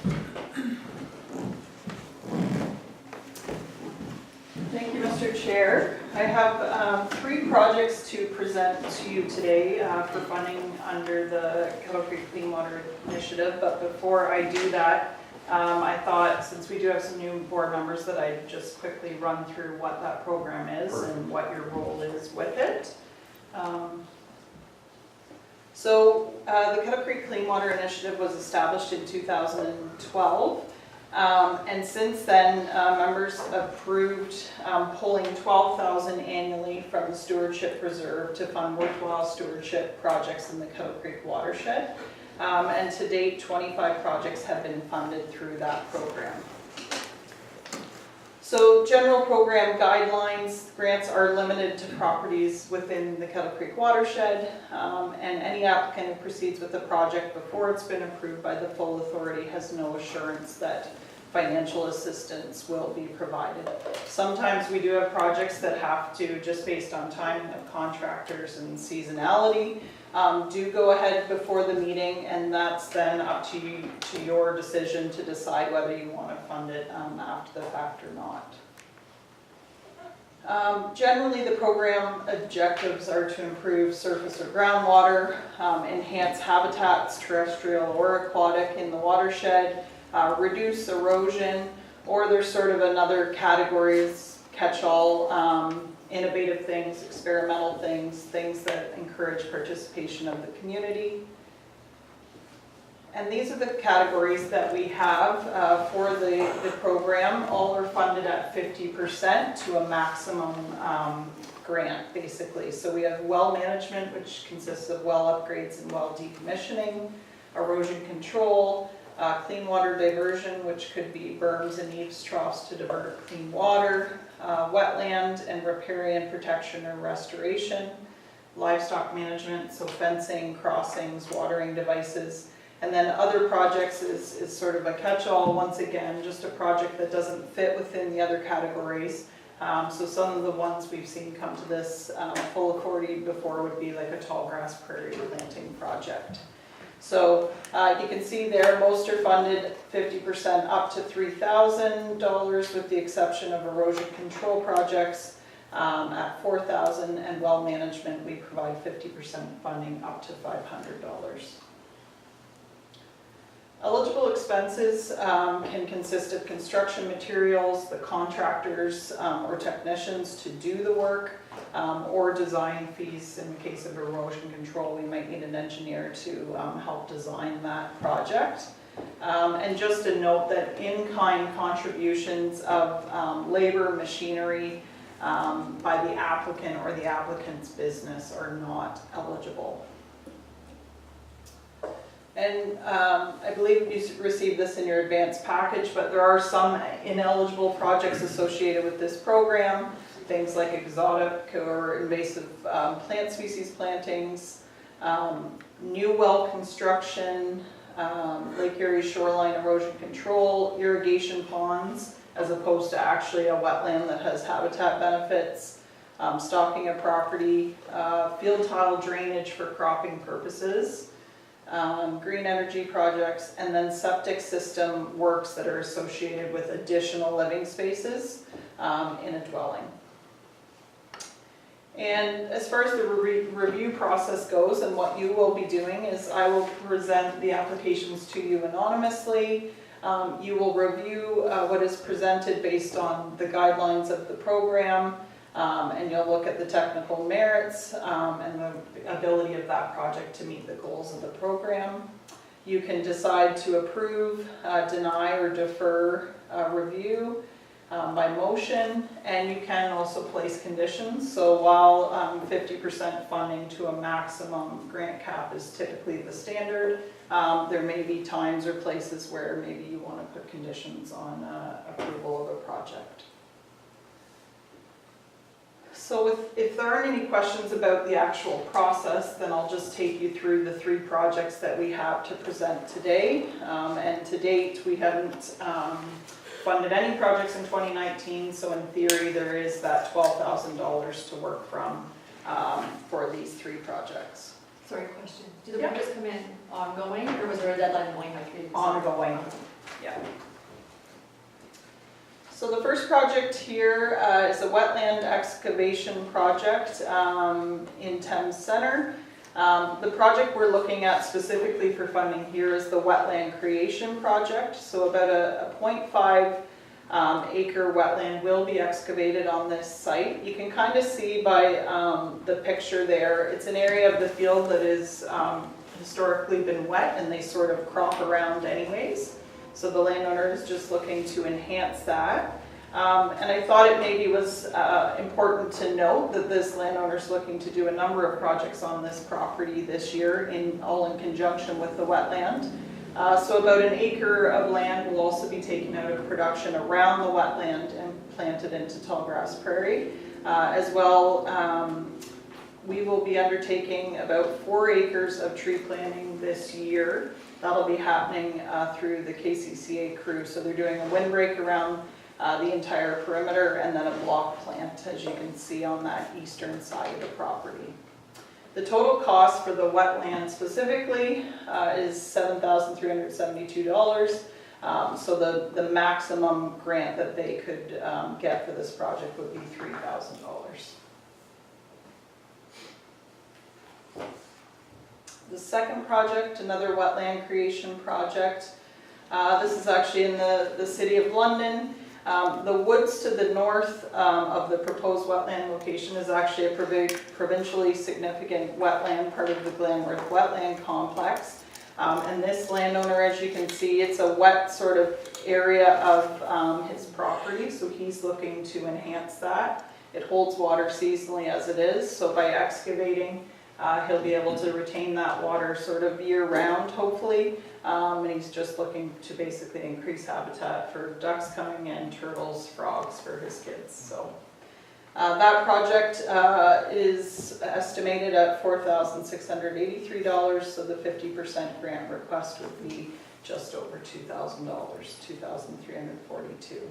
Speaker 14: Thank you, Mr. Chair. I have 3 projects to present to you today for funding under the Kettle Creek Clean Water Initiative. But before I do that, I thought, since we do have some new board members, that I'd just quickly run through what that program is and what your role is with it. So the Kettle Creek Clean Water Initiative was established in 2012. And since then, members approved pulling $12,000 annually from the Stewardship Reserve to fund worthwhile stewardship projects in the Kettle Creek watershed. And to date, 25 projects have been funded through that program. So general program guidelines, grants are limited to properties within the Kettle Creek watershed, and any applicant who proceeds with the project before it's been approved by the full authority has no assurance that financial assistance will be provided. Sometimes we do have projects that have to, just based on time of contractors and seasonality, do go ahead before the meeting, and that's then up to you, to your decision to decide whether you want to fund it after the fact or not. Generally, the program objectives are to improve surface or groundwater, enhance habitats, terrestrial or aquatic, in the watershed, reduce erosion, or there's sort of another categories, catch-all, innovative things, experimental things, things that encourage participation of the community. And these are the categories that we have for the program. All are funded at 50% to a maximum grant, basically. So we have well management, which consists of well upgrades and well decommissioning, erosion control, clean water diversion, which could be berms and eaves troughs to divert clean water, wetland and riparian protection or restoration, livestock management, so fencing, crossings, watering devices, and then other projects is sort of a catch-all, once again, just a project that doesn't fit within the other categories. So some of the ones we've seen come to this full authority before would be like a tall grass prairie planting project. So you can see there, most are funded 50% up to $3,000 with the exception of erosion control projects at $4,000, and well management we provide 50% funding up to $500. Eligible expenses can consist of construction materials, the contractors or technicians to do the work, or design fees. In the case of erosion control, we might need an engineer to help design that project. And just a note that in-kind contributions of labor, machinery by the applicant or the applicant's business are not eligible. And I believe you received this in your advanced package, but there are some ineligible projects associated with this program, things like exotic or invasive plant species plantings, new well construction, Lake Erie shoreline erosion control, irrigation ponds, as opposed to actually a wetland that has habitat benefits, stocking a property, field tile drainage for cropping purposes, green energy projects, and then septic system works that are associated with additional living spaces in a dwelling. And as far as the review process goes, and what you will be doing is I will present the applications to you anonymously. You will review what is presented based on the guidelines of the program, and you'll look at the technical merits and the ability of that project to meet the goals of the program. You can decide to approve, deny, or defer review by motion, and you can also place conditions. So while 50% funding to a maximum grant cap is typically the standard, there may be times or places where maybe you want to put conditions on approval of a project. So if there aren't any questions about the actual process, then I'll just take you through the 3 projects that we have to present today. And to date, we haven't funded any projects in 2019, so in theory, there is that $12,000 to work from for these 3 projects.
Speaker 10: Sorry, question. Do the projects come in ongoing, or was there a deadline only by 3%?
Speaker 14: Ongoing, yeah. So the first project here is a wetland excavation project in Thames Centre. The project we're looking at specifically for funding here is the wetland creation project. So about a 0.5 acre wetland will be excavated on this site. You can kind of see by the picture there, it's an area of the field that is historically been wet and they sort of crop around anyways. So the landowner is just looking to enhance that. And I thought it maybe was important to note that this landowner is looking to do a number of projects on this property this year, all in conjunction with the wetland. So about an acre of land will also be taken out of production around the wetland and planted into tall grass prairie. As well, we will be undertaking about 4 acres of tree planting this year. That'll be happening through the KCCA crew. So they're doing a windbreak around the entire perimeter and then a block plant, as you can see on that eastern side of the property. The total cost for the wetland specifically is $7,372. So the maximum grant that they could get for this project would be $3,000. The second project, another wetland creation project. This is actually in the City of London. The woods to the north of the proposed wetland location is actually a provincially significant wetland, part of the Glenworth Wetland Complex. And this landowner, as you can see, it's a wet sort of area of his property, so he's looking to enhance that. It holds water seasonally as it is, so by excavating, he'll be able to retain that water sort of year-round, hopefully. And he's just looking to basically increase habitat for ducks coming in, turtles, frogs for his kids, so. That project is estimated at $4,683, so the 50% grant request would be just over $2,000, $2,342.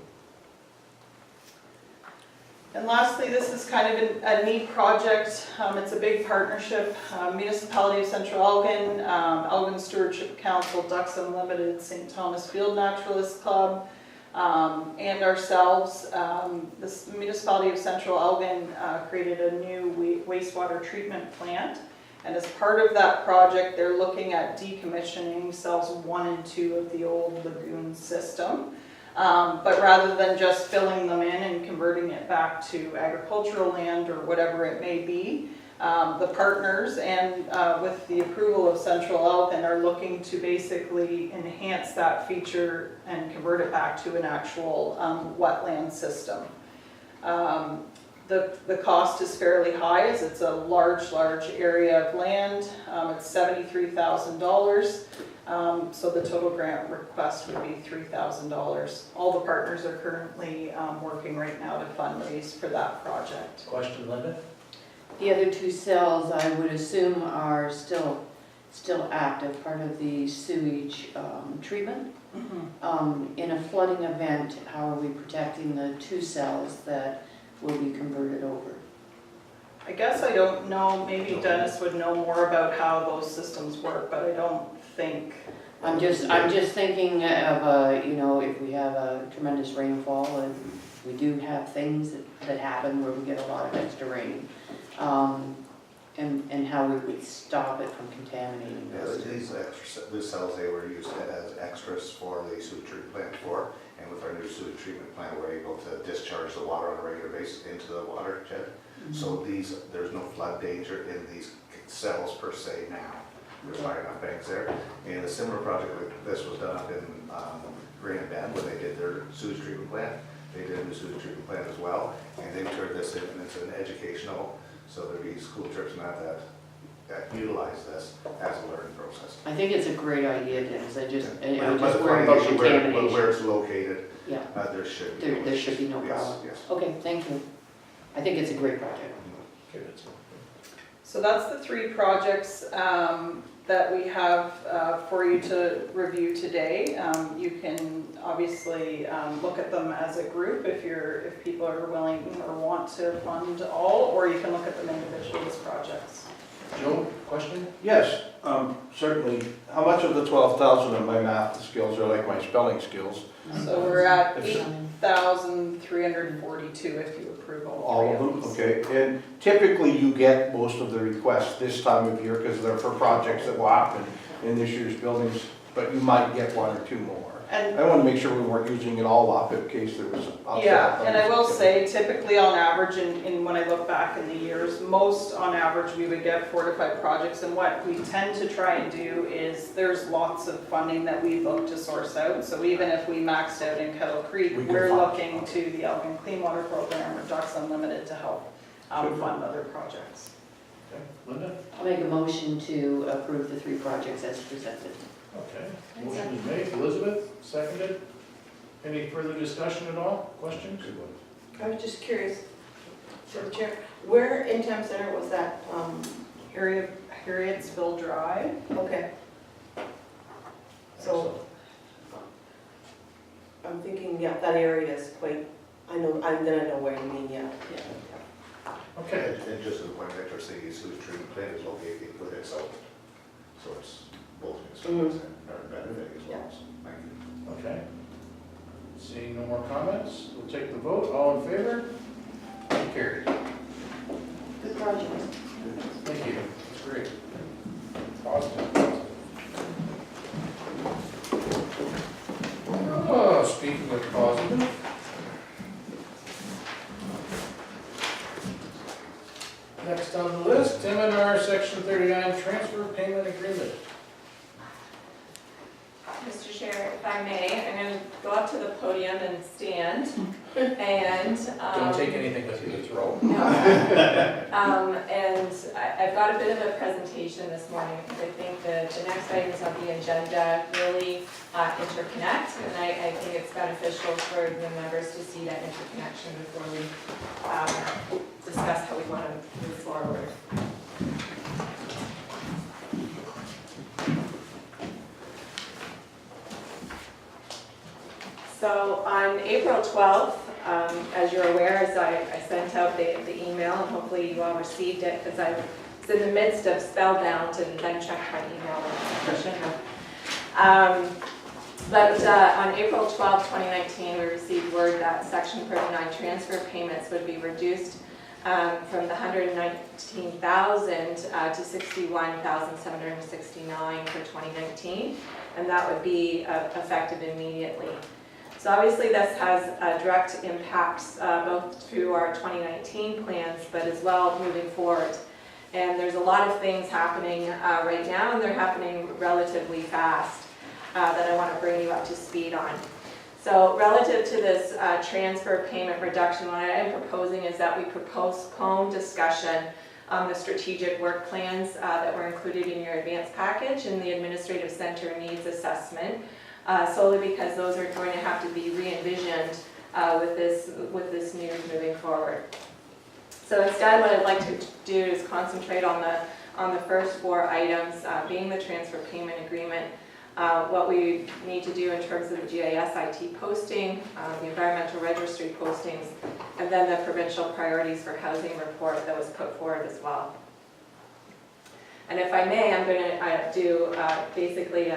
Speaker 14: And lastly, this is kind of a neat project. It's a big partnership. Municipality of Central Elgin, Elgin Stewardship Council, Ducks Unlimited, St. Thomas Field Naturalist Club, and ourselves. The Municipality of Central Elgin created a new wastewater treatment plant. And as part of that project, they're looking at decommissioning cells 1 and 2 of the old lagoon system. But rather than just filling them in and converting it back to agricultural land or whatever it may be, the partners and with the approval of Central Elgin are looking to basically enhance that feature and convert it back to an actual wetland system. The cost is fairly high as it's a large area of land. It's $73,000. So the total grant request would be $3,000. All the partners are currently working right now to fundraise for that project.
Speaker 1: Question, Linda?
Speaker 4: The other 2 cells, I would assume, are still active, part of the sewage treatment. In a flooding event, how are we protecting the 2 cells that will be converted over?
Speaker 14: I guess I don't know, maybe Dennis would know more about how those systems work, but I don't think.
Speaker 4: I'm just thinking of you know, if we have a tremendous rainfall and we do have things that happen where we get a lot of extra rain, and how we would stop it from contaminating those.
Speaker 6: These cells, they were used as extras for the sewage treatment plant before, and with our new sewage treatment plant, we're able to discharge the water on a regular basis into the water jet. So there's no flood danger in these cells per se now. There's high enough banks there. And a similar project like this was done up in Grand Bend when they did their sewage treatment plant. They did a new sewage treatment plant as well, and they turned this in, and it's an educational, so there'd be school trips and that utilize this as a learning process.
Speaker 4: I think it's a great idea, Dennis. I'm just
Speaker 6: But
Speaker 4: worried about
Speaker 6: where
Speaker 4: contamination.
Speaker 6: it's located,
Speaker 4: Yeah,
Speaker 6: there should be.
Speaker 4: there should be no problem.
Speaker 6: Yes.
Speaker 4: Okay, thank you. I think it's a great project.
Speaker 14: So that's the 3 projects that we have for you to review today. You can obviously look at them as a group if people are willing or want to fund all, or you can look at them individually as projects.
Speaker 1: Joe, question?
Speaker 9: Yes, certainly. How much of the 12,000 of my math skills are like my spelling skills?
Speaker 14: So we're at 8,342 if you approve all 3
Speaker 9: All of them,
Speaker 14: these.
Speaker 9: okay. And typically you get most of the requests this time of year because they're for projects that will happen in this year's buildings, but you might get 1 or 2 more.
Speaker 14: And
Speaker 9: I want to make sure we weren't using it all up in case there was.
Speaker 14: yeah, and I will say typically on average, in when I look back in the years, most on average we would get 4 to 5 projects, and what we tend to try and do is there's lots of funding that we look to source out. So even if we maxed out in Kettle Creek, we're looking to the Elgin Clean Water Program or Ducks Unlimited to help fund other projects.
Speaker 1: Okay, Linda?
Speaker 4: I'll make a motion to approve the 3 projects as presented.
Speaker 1: Okay, motion is made. Elizabeth, seconded. Any further discussion at all? Questions?
Speaker 11: I was just curious, Sir Chair, where in town center was that?
Speaker 14: Harrietsville Drive.
Speaker 11: Okay, so I'm thinking, yeah, that area is quite, I know where you mean, yeah.
Speaker 1: Okay.
Speaker 6: And just as a point of interest, the sewage treatment plant is located within itself, so it's both municipalities are benefiting as well. So thank you.
Speaker 1: Okay. Seeing no more comments, we'll take the vote. All in favor? Carried.
Speaker 4: Good project.
Speaker 1: Thank you. That's great. Positive. Oh, speaking of positive. Next on the list, M&R Section 39 Transfer Payment Agreement.
Speaker 2: go up to the podium and stand, and.
Speaker 1: Don't take anything with you to throw.
Speaker 2: No. And I've got a bit of a presentation this morning, because I think the next items on the agenda really interconnect, and I think it's beneficial for the members to see that interconnection before we discuss how we want to move forward. So on April 12th, as you're aware, as I sent out the email, and hopefully you all received it, because I was in the midst of spellbound and then checked my email. But on April 12th, 2019, we received word that Section 39 transfer payments would be reduced from the $119,000 to $61,769 for 2019, and that would be effective immediately. So obviously this has direct impacts both through our 2019 plans, but as well moving forward. And there's a lot of things happening right now, and they're happening relatively fast that I want to bring you up to speed on. So relative to this transfer payment reduction, what I am proposing is that we postpone discussion on the strategic work plans that were included in your advance package and the administrative center needs assessment. Solely because those are going to have to be re-envisioned with this news moving forward. So instead, what I'd like to do is concentrate on the first four items, being the transfer payment agreement, what we need to do in terms of the GIS IT posting, the environmental registry postings, and then the provincial priorities for housing report that was put forward as well. And if I may, I'm going to do basically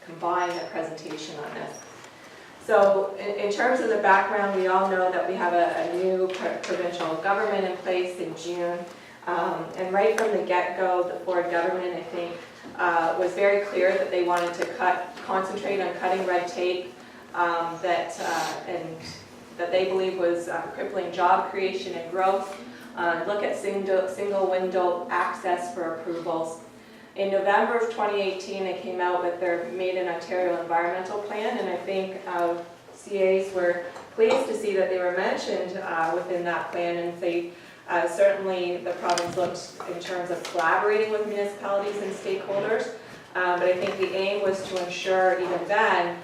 Speaker 2: combine a presentation on this. So in terms of the background, we all know that we have a new provincial government in place in June. And right from the get-go, the Ford government, I think, was very clear that they wanted to concentrate on cutting red tape that they believe was crippling job creation and growth. Look at single window access for approvals. In November of 2018, they came out with their Made in Ontario environmental plan, and I think CAs were pleased to see that they were mentioned within that plan, and they certainly the province looked in terms of collaborating with municipalities and stakeholders, but I think the aim was to ensure even then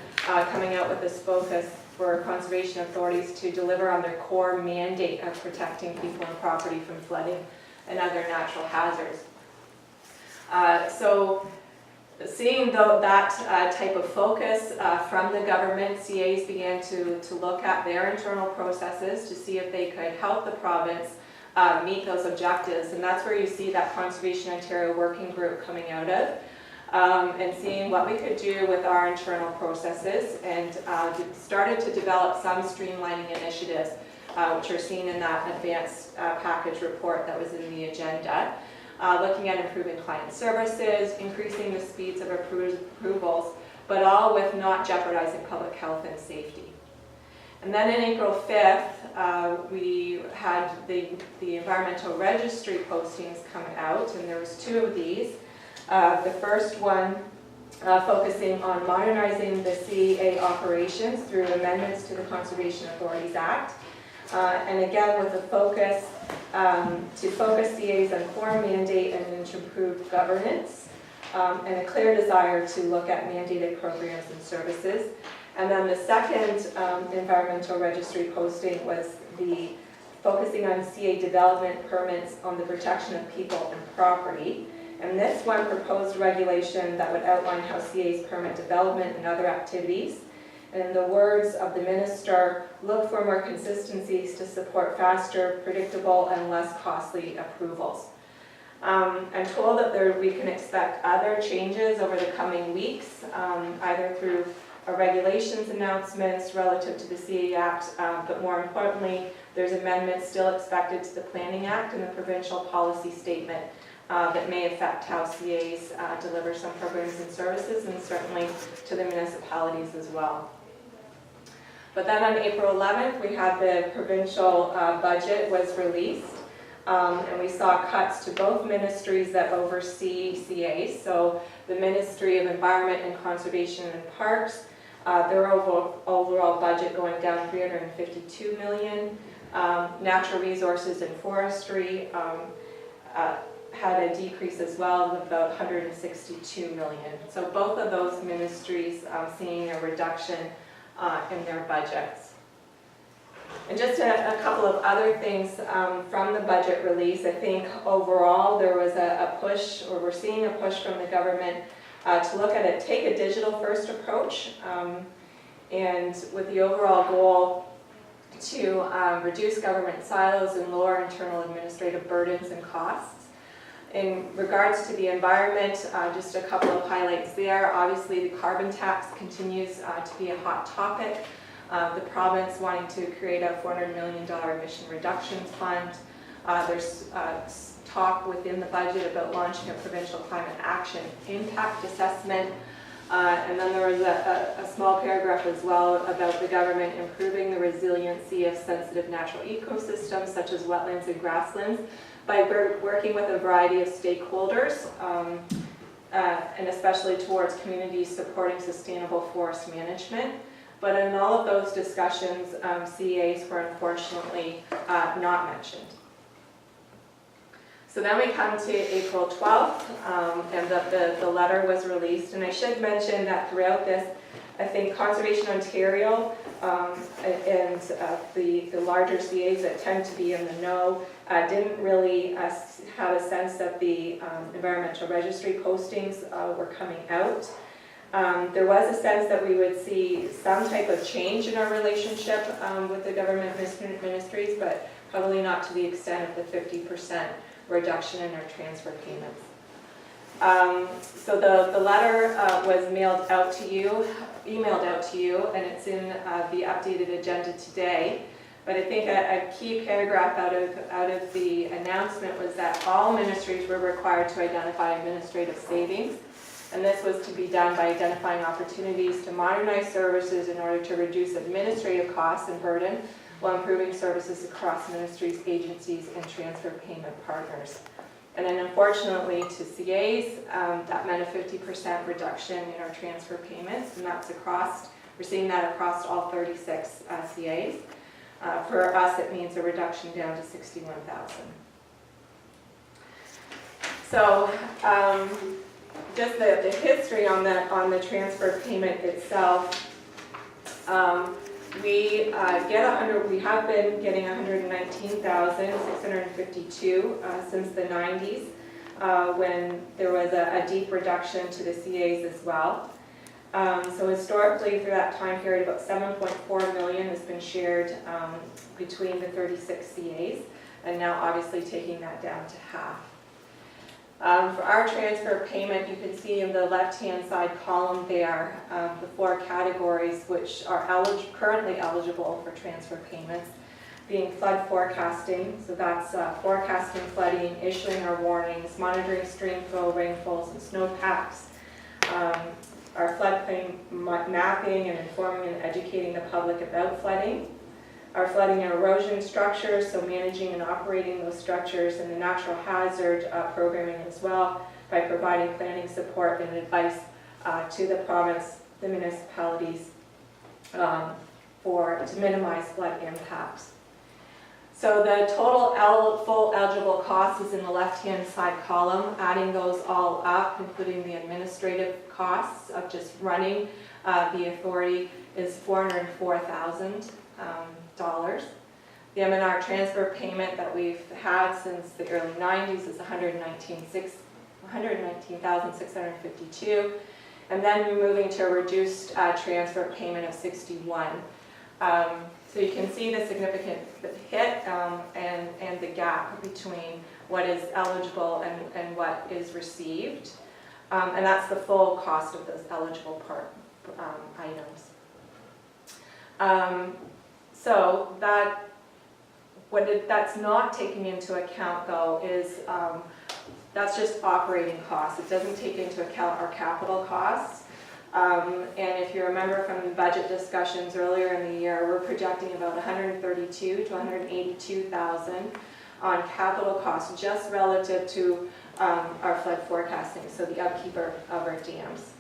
Speaker 2: coming out with this focus for conservation authorities to deliver on their core mandate of protecting people and property from flooding and other natural hazards. So seeing that type of focus from the government, CAs began to look at their internal processes to see if they could help the province meet those objectives. And that's where you see that Conservation Ontario Working Group coming out of, and seeing what we could do with our internal processes, and started to develop some streamlining initiatives, which are seen in that advanced package report that was in the agenda. Looking at improving client services, increasing the speeds of approvals, but all with not jeopardizing public health and safety. And then in April 5th, we had the environmental registry postings come out, and there was two of these. The first one focusing on modernizing the CEA operations through amendments to the Conservation Authorities Act. And again, with a focus to focus CAs on core mandate and to improve governance, and a clear desire to look at mandated programs and services. And then the second environmental registry posting was the focusing on CA development permits on the protection of people and property. And this one proposed regulation that would outline how CAs permit development and other activities. And in the words of the minister, look for more consistencies to support faster, predictable, and less costly approvals. I'm told that we can expect other changes over the coming weeks, either through regulations announcements relative to the CA Act, but more importantly, there's amendments still expected to the Planning Act and the provincial policy statement that may affect how CAs deliver some programs and services, and certainly to the municipalities as well. But then on April 11th, we had the provincial budget was released, and we saw cuts to both ministries that oversee CAs. So the Ministry of Environment and Conservation and Parks Their overall budget going down 352 million. Natural resources and forestry had a decrease as well of about 162 million. So both of those ministries seeing a reduction in their budgets. And just a couple of other things from the budget release. I think overall there was a push, or we're seeing a push from the government to look at it, take a digital first approach, and with the overall goal to reduce government silos and lower internal administrative burdens and costs. In regards to the environment, just a couple of highlights there. Obviously, the carbon tax continues to be a hot topic. The province wanting to create a $400 million emission reductions fund. There's talk within the budget about launching a provincial climate action impact assessment. And then there was a small paragraph as well about the government improving the resiliency of sensitive natural ecosystems such as wetlands and grasslands by working with a variety of stakeholders, and especially towards communities supporting sustainable forest management. But in all of those discussions, CAs were unfortunately not mentioned. So then we come to April 12th, and the letter was released. And I should mention that throughout this, I think Conservation Ontario and the larger CAs that tend to be in the know didn't really have a sense that the environmental registry postings were coming out. There was a sense that we would see some type of change in our relationship with the government ministries, but probably not to the extent of the 50% reduction in our transfer payments. So the letter was emailed out to you, and it's in the updated agenda today. But I think a key paragraph out of the announcement was that all ministries were required to identify administrative savings. And this was to be done by identifying opportunities to modernize services in order to reduce administrative costs and burden while improving services across ministries, agencies, and transfer payment partners. And then unfortunately to CAs, that meant a 50% reduction in our transfer payments, and that's across, we're seeing that across all 36 CAs. For us, it means a reduction down to 61,000. So just the history on the transfer payment itself. We have been getting 119,652 since the 90s, when there was a deep reduction to the CAs as well. So historically, through that time period, about 7.4 million has been shared between the 36 CAs, and now obviously taking that down to half. For our transfer payment, you can see in the left-hand side column there the 4 categories which are currently eligible for transfer payments, being flood forecasting, so that's forecasting flooding, issuing our warnings, monitoring stream flow, rainfalls, and snowpacks, our floodplain mapping and informing and educating the public about flooding, our flooding and erosion structures, so managing and operating those structures, and the natural hazard programming as well by providing planning support and advice to the province, the municipalities, to minimize flood impacts. So the total full eligible cost is in the left-hand side column. Adding those all up, including the administrative costs of just running the authority, is $404,000. The M&R transfer payment that we've had since the early 90s is $119,652, and then we're moving to a reduced transfer payment of $61. So you can see the significant hit and the gap between what is eligible and what is received, and that's the full cost of those eligible items. So that's not taking into account, though, is that's just operating costs. It doesn't take into account our capital costs. And if you remember from the budget discussions earlier in the year, we're projecting about 132 to 182,000 on capital costs, just relative to our flood forecasting, so the upkeep of our dams.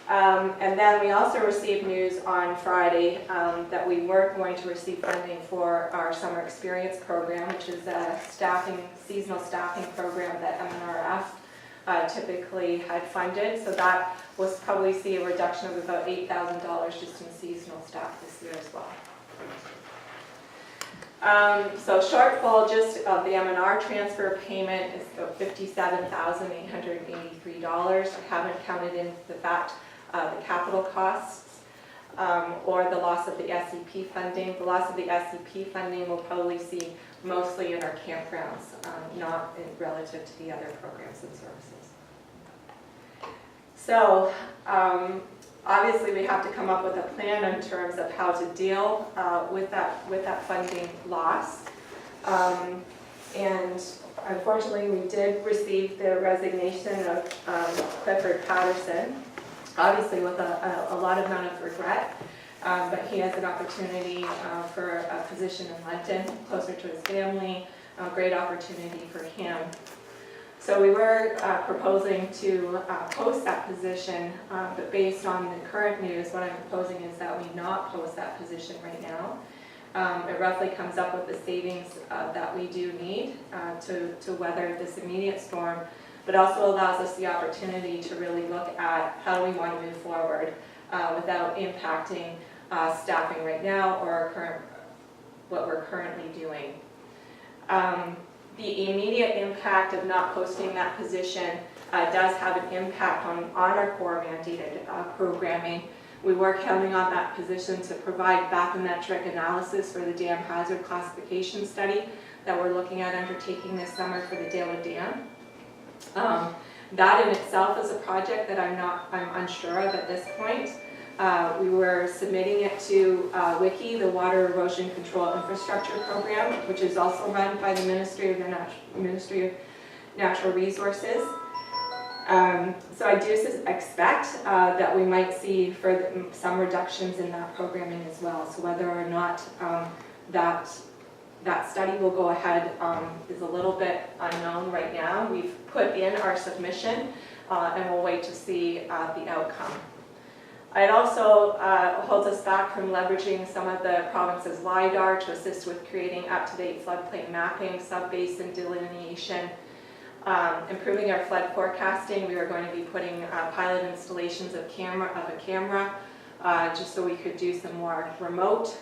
Speaker 2: And then we also received news on Friday that we weren't going to receive funding for our summer experience program, which is a seasonal staffing program that MNRF typically had funded. So that will probably see a reduction of about $8,000 just in seasonal staff this year as well. So shortfall just of the M&R transfer payment is about $57,883. I haven't counted in the capital costs or the loss of the SEP funding. The loss of the SEP funding we'll probably see mostly in our campgrounds, not relative to the other programs and services. So obviously we have to come up with a plan in terms of how to deal with that funding loss. And unfortunately we did receive the resignation of Clifford Patterson, obviously with a lot of amount of regret, but he has an opportunity for a position in London, closer to his family, a great opportunity for him. So we were proposing to post that position, but based on the current news, what I'm proposing is that we not post that position right now. It roughly comes up with the savings that we do need to weather this immediate storm, but also allows us the opportunity to really look at how we want to move forward without impacting staffing right now or what we're currently doing. The immediate impact of not posting that position does have an impact on our core mandated programming. We were counting on that position to provide bathymetric analysis for the dam hazard classification study that we're looking at undertaking this summer for the Dale Dam. That in itself is a project that I'm unsure of at this point. We were submitting it to WICI, the Water Erosion Control Infrastructure Program, which is also run by the Ministry of Natural Resources. So I do expect that we might see some reductions in that programming as well. So whether or not that study will go ahead is a little bit unknown right now. We've put in our submission and we'll wait to see the outcome. It also holds us back from leveraging some of the province's LIDAR to assist with creating up-to-date floodplain mapping, sub-basin delineation, improving our flood forecasting. We are going to be putting pilot installations of a camera just so we could do some more remote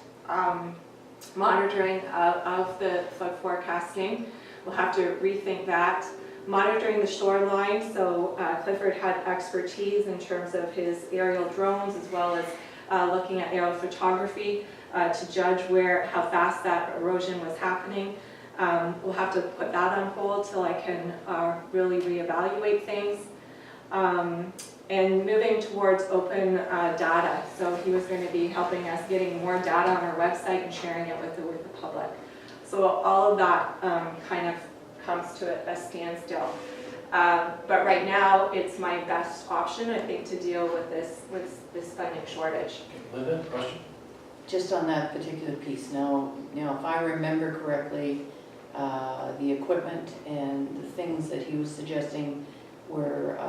Speaker 2: monitoring of the flood forecasting. We'll have to rethink that. Monitoring the shoreline, so Clifford had expertise in terms of his aerial drones as well as looking at aerial photography to judge how fast that erosion was happening. We'll have to put that on hold till I can really reevaluate things. And moving towards open data. So he was going to be helping us getting more data on our website and sharing it with the public. So all of that kind of comes to a standstill. But right now, it's my best option, I think, to deal with this funding shortage.
Speaker 1: Linda, question?
Speaker 4: Just on that particular piece, now if I remember correctly, the equipment and the things that he was suggesting were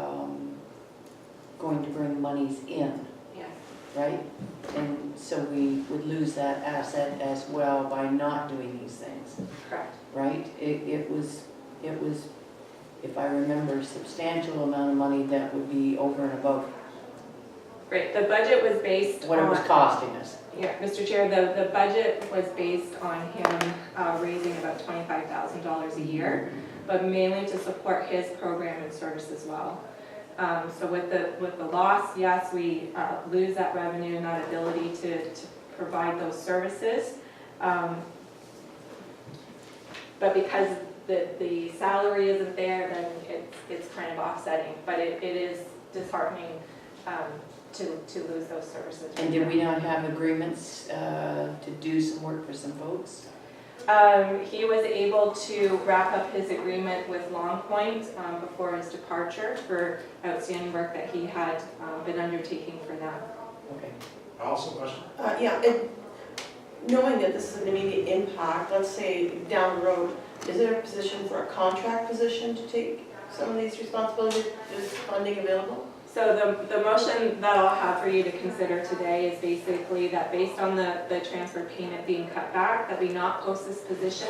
Speaker 4: going to bring monies in,
Speaker 2: Yes.
Speaker 4: right? And so we would lose that asset as well by not doing these things,
Speaker 2: Correct.
Speaker 4: right? It was, if I remember, a substantial amount of money that would be over and above
Speaker 2: Right, the budget was based
Speaker 4: what it was costing us.
Speaker 2: Yeah, Mr. Chair, the budget was based on him raising about $25,000 a year, but mainly to support his program and service as well. So with the loss, yes, we lose that revenue and that ability to provide those services. But because the salary isn't there, then it's kind of offsetting. But it is disheartening to lose those services.
Speaker 4: And did we not have agreements to do some work for some folks?
Speaker 2: He was able to wrap up his agreement with Long Point before his departure for outstanding work that he had been undertaking for them.
Speaker 4: Okay.
Speaker 1: Also, question?
Speaker 11: Knowing that this is an immediate impact, let's say down the road, is there a position for a contract position to take some of these responsibilities? Is funding available?
Speaker 2: So the motion that I'll have for you to consider today is basically that based on the transfer payment being cut back, that we not post this position,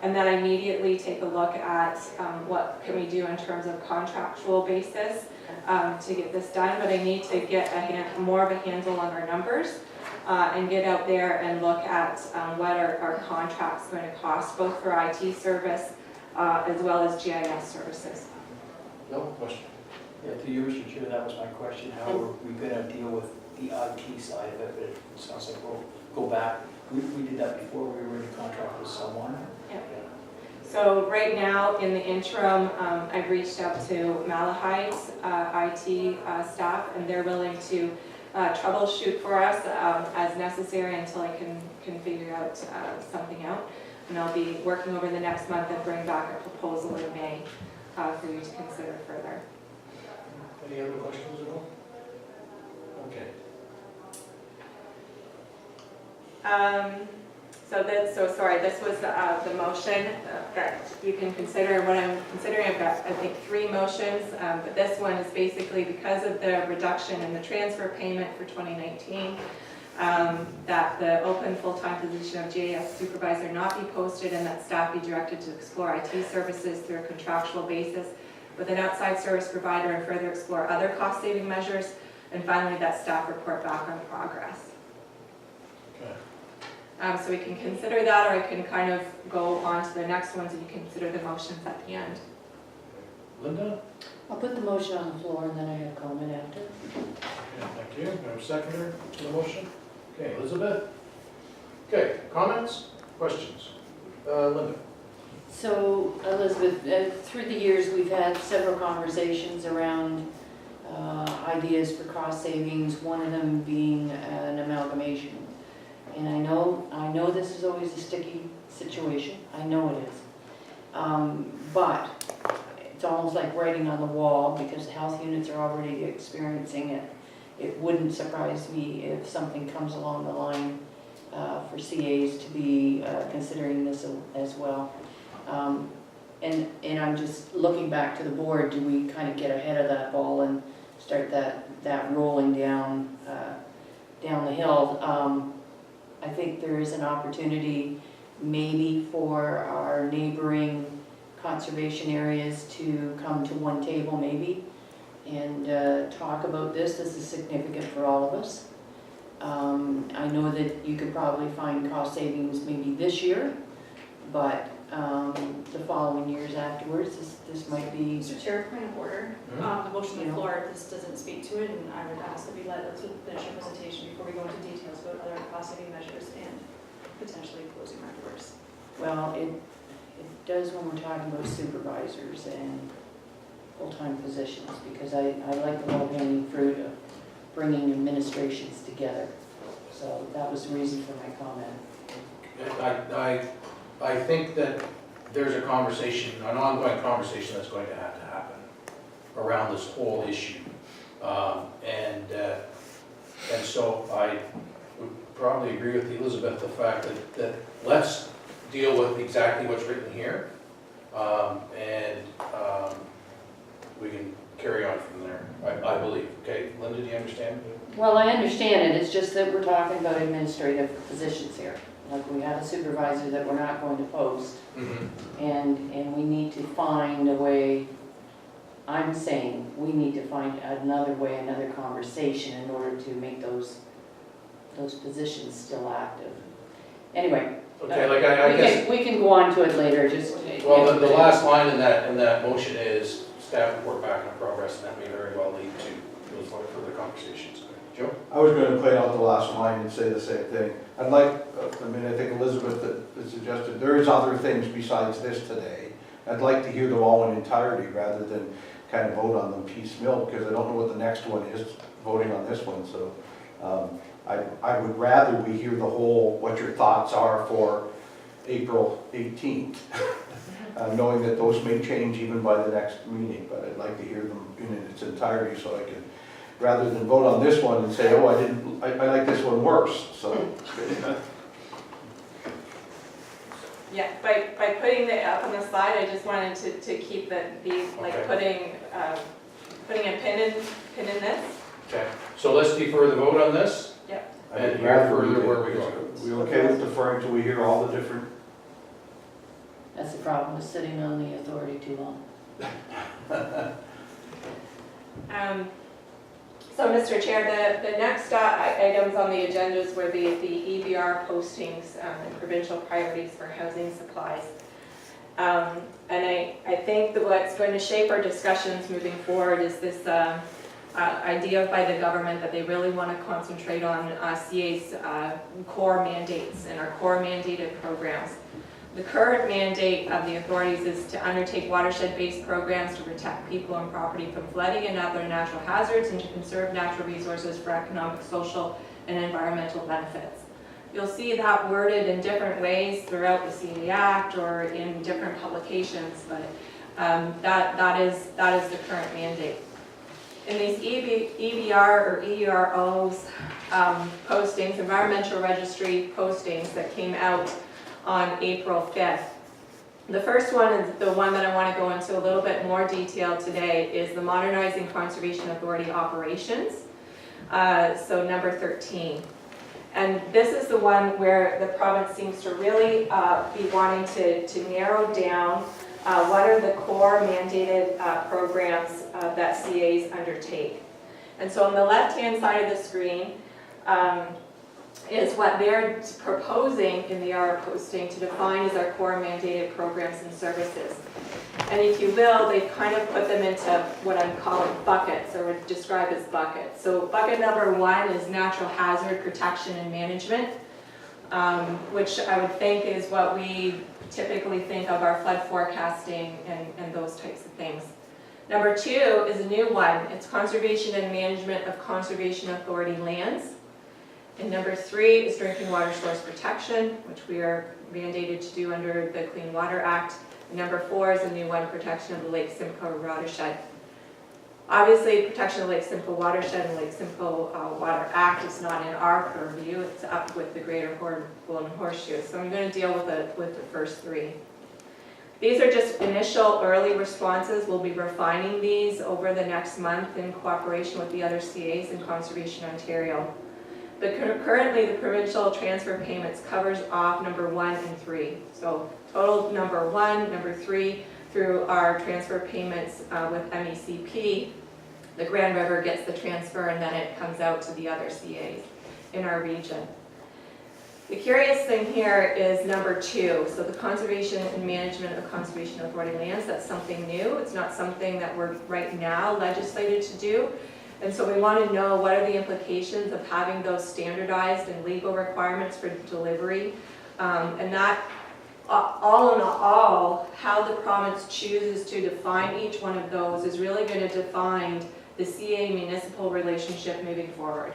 Speaker 2: and that I immediately take a look at what can we do in terms of contractual basis to get this done, but I need to get more of a handle on our numbers and get out there and look at what our contract's going to cost, both for IT service as well as GIS services.
Speaker 1: No question?
Speaker 7: Yeah, to you, Mr. Chair, that was my question. How are we gonna deal with the IT side of it? It sounds like we'll go back. We did that before, we were in contract with someone.
Speaker 2: Yeah. So right now, in the interim, I've reached out to Malahite's IT staff, and they're willing to troubleshoot for us as necessary until I can figure out something out. And I'll be working over the next month and bring back a proposal in May for you to consider further.
Speaker 1: Any other questions at all? Okay.
Speaker 2: This was the motion that you can consider. What I'm considering, I've got, I think, 3 motions, but this one is basically because of the reduction in the transfer payment for 2019, that the open full-time position of GIS supervisor not be posted and that staff be directed to explore IT services through a contractual basis with an outside service provider and further explore other cost-saving measures, and finally that staff report back on progress.
Speaker 1: Okay.
Speaker 2: So we can consider that, or I can kind of go on to the next ones and you can consider the motions at the end.
Speaker 1: Linda?
Speaker 4: I'll put the motion on the floor and then I have comment after.
Speaker 1: Okay, thank you. We have a seconder to the motion. Okay, Elizabeth? Okay, comments, questions? Linda?
Speaker 4: So, Elizabeth, through the years, we've had several conversations around ideas for cost savings, one of them being an amalgamation. And I know this is always a sticky situation, I know it is. But it's almost like writing on the wall because health units are already experiencing it. It wouldn't surprise me if something comes along the line for CAs to be considering this as well. And I'm just looking back to the board, do we kind of get ahead of that ball and start that rolling down the hill? I think there is an opportunity maybe for our neighboring conservation areas to come to one table maybe and talk about this. This is significant for all of us. I know that you could probably find cost savings maybe this year, but the following years afterwards, this might be.
Speaker 10: Mr. Chair, point of order. The motion on the floor, this doesn't speak to it, and I would ask that we let us finish our presentation before we go into details about other cost-saving measures and potentially closing our doors.
Speaker 4: Well, it does when we're talking about supervisors and full-time positions, because I like the low-hanging fruit of bringing administrations together. So that was the reason for my comment.
Speaker 1: I think that there's a conversation, an ongoing conversation that's going to have to happen around this whole issue. And so I would probably agree with Elizabeth, the fact that let's deal with exactly what's written here. We can carry on from there, I believe. Okay, Linda, do you understand?
Speaker 4: Well, I understand it, it's just that we're talking about administrative positions here. Like we have a supervisor that we're not going to post, and we need to find a way, I'm saying, we need to find another way, another conversation in order to make those positions still active. Anyway,
Speaker 1: Okay, like I guess.
Speaker 4: We can go on to it later, just.
Speaker 1: Well, the last line in that motion is staff report back on progress, and that may very well lead to those further conversations. Joe?
Speaker 9: I was going to play out the last line and say the same thing. I'd like, I think Elizabeth had suggested, there is other things besides this today. I'd like to hear them all in entirety rather than kind of vote on them piecemeal, because I don't know what the next one is, voting on this one. So I would rather we hear the whole, what your thoughts are for April 18th, knowing that those may change even by the next meeting, but I'd like to hear them in its entirety so I can, rather than vote on this one and say, oh, I like this one worse, so.
Speaker 2: Yeah, by putting it up on the slide, I just wanted to keep these, like putting putting a pin in this.
Speaker 1: Okay, so let's defer the vote on this.
Speaker 9: I'd
Speaker 1: And hear
Speaker 9: rather
Speaker 1: further
Speaker 9: we
Speaker 1: where we
Speaker 9: did.
Speaker 1: go.
Speaker 9: We okay with deferring till we hear all the different?
Speaker 4: That's the problem with sitting on the authority too long.
Speaker 2: So, Mr. Chair, the next items on the agendas were the EBR postings and provincial priorities for housing supplies. And I think that what's going to shape our discussions moving forward is this idea by the government that they really want to concentrate on CA's core mandates and our core mandated programs. The current mandate of the authorities is to undertake watershed-based programs to protect people and property from flooding and other natural hazards and to conserve natural resources for economic, social, and environmental benefits. You'll see that worded in different ways throughout the CA Act or in different publications, but that is the current mandate. In these EBR or EROs postings, environmental registry postings that came out on April 5th. The first one is the one that I want to go into a little bit more detail today is the Modernizing Conservation Authority Operations, so number 13. And this is the one where the province seems to really be wanting to narrow down what are the core mandated programs that CAs undertake. And so on the left-hand side of the screen is what they're proposing in the R posting to define as our core mandated programs and services. And if you will, they've kind of put them into what I'm calling buckets, or would describe as buckets. So bucket number 1 is natural hazard protection and management, which I would think is what we typically think of our flood forecasting and those types of things. Number 2 is a new one. It's conservation and management of conservation authority lands. And number 3 is drinking water source protection, which we are mandated to do under the Clean Water Act. And number 4 is a new one, protection of the Lake Simcoe watershed. Obviously, protection of Lake Simcoe watershed and Lake Simcoe Water Act is not in our purview. It's up with the Greater Golden Horseshoe. So I'm going to deal with the first 3. These are just initial early responses. We'll be refining these over the next month in cooperation with the other CAs and Conservation Ontario. But currently, the provincial transfer payments covers off number 1 and 3. So total number 1, number 3, through our transfer payments with MECP, the Grand River gets the transfer and then it comes out to the other CAs in our region. The curious thing here is number 2, so the conservation and management of conservation authority lands. That's something new. It's not something that we're right now legislated to do. And so we want to know what are the implications of having those standardized and legal requirements for delivery. And that, all in all, how the province chooses to define each one of those is really going to define the CA municipal relationship moving forward.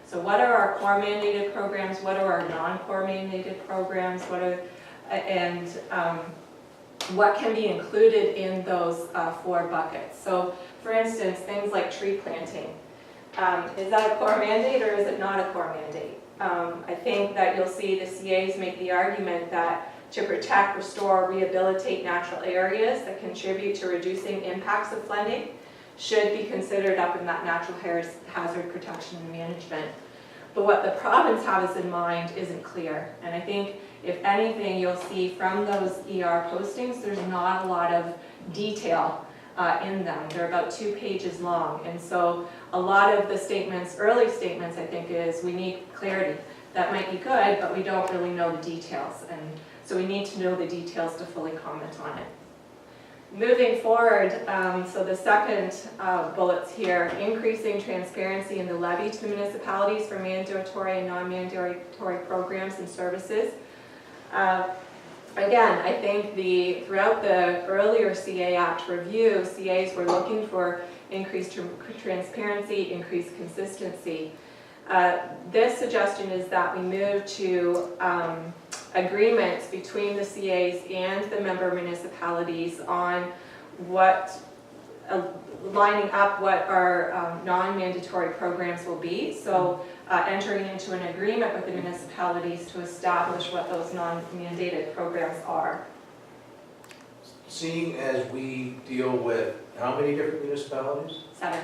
Speaker 2: So what are our core mandated programs? What are our non-core mandated programs? What can be included in those 4 buckets? So, for instance, things like tree planting. Is that a core mandate or is it not a core mandate? I think that you'll see the CAs make the argument that to protect, restore, rehabilitate natural areas that contribute to reducing impacts of flooding should be considered up in that natural hazard protection and management. But what the province has in mind isn't clear. And I think, if anything, you'll see from those ER postings, there's not a lot of detail in them. They're about 2 pages long. And so a lot of the statements, early statements, I think, is we need clarity. That might be good, but we don't really know the details. And so we need to know the details to fully comment on it. Moving forward, so the second bullets here, increasing transparency in the levy to the municipalities for mandatory and non-mandatory programs and services. Again, I think throughout the earlier CA Act review, CAs were looking for increased transparency, increased consistency. This suggestion is that we move to agreements between the CAs and the member municipalities on lining up what our non-mandatory programs will be. So entering into an agreement with the municipalities to establish what those non-mandated programs are.
Speaker 1: seeing as we deal with how many different municipalities?
Speaker 2: 7.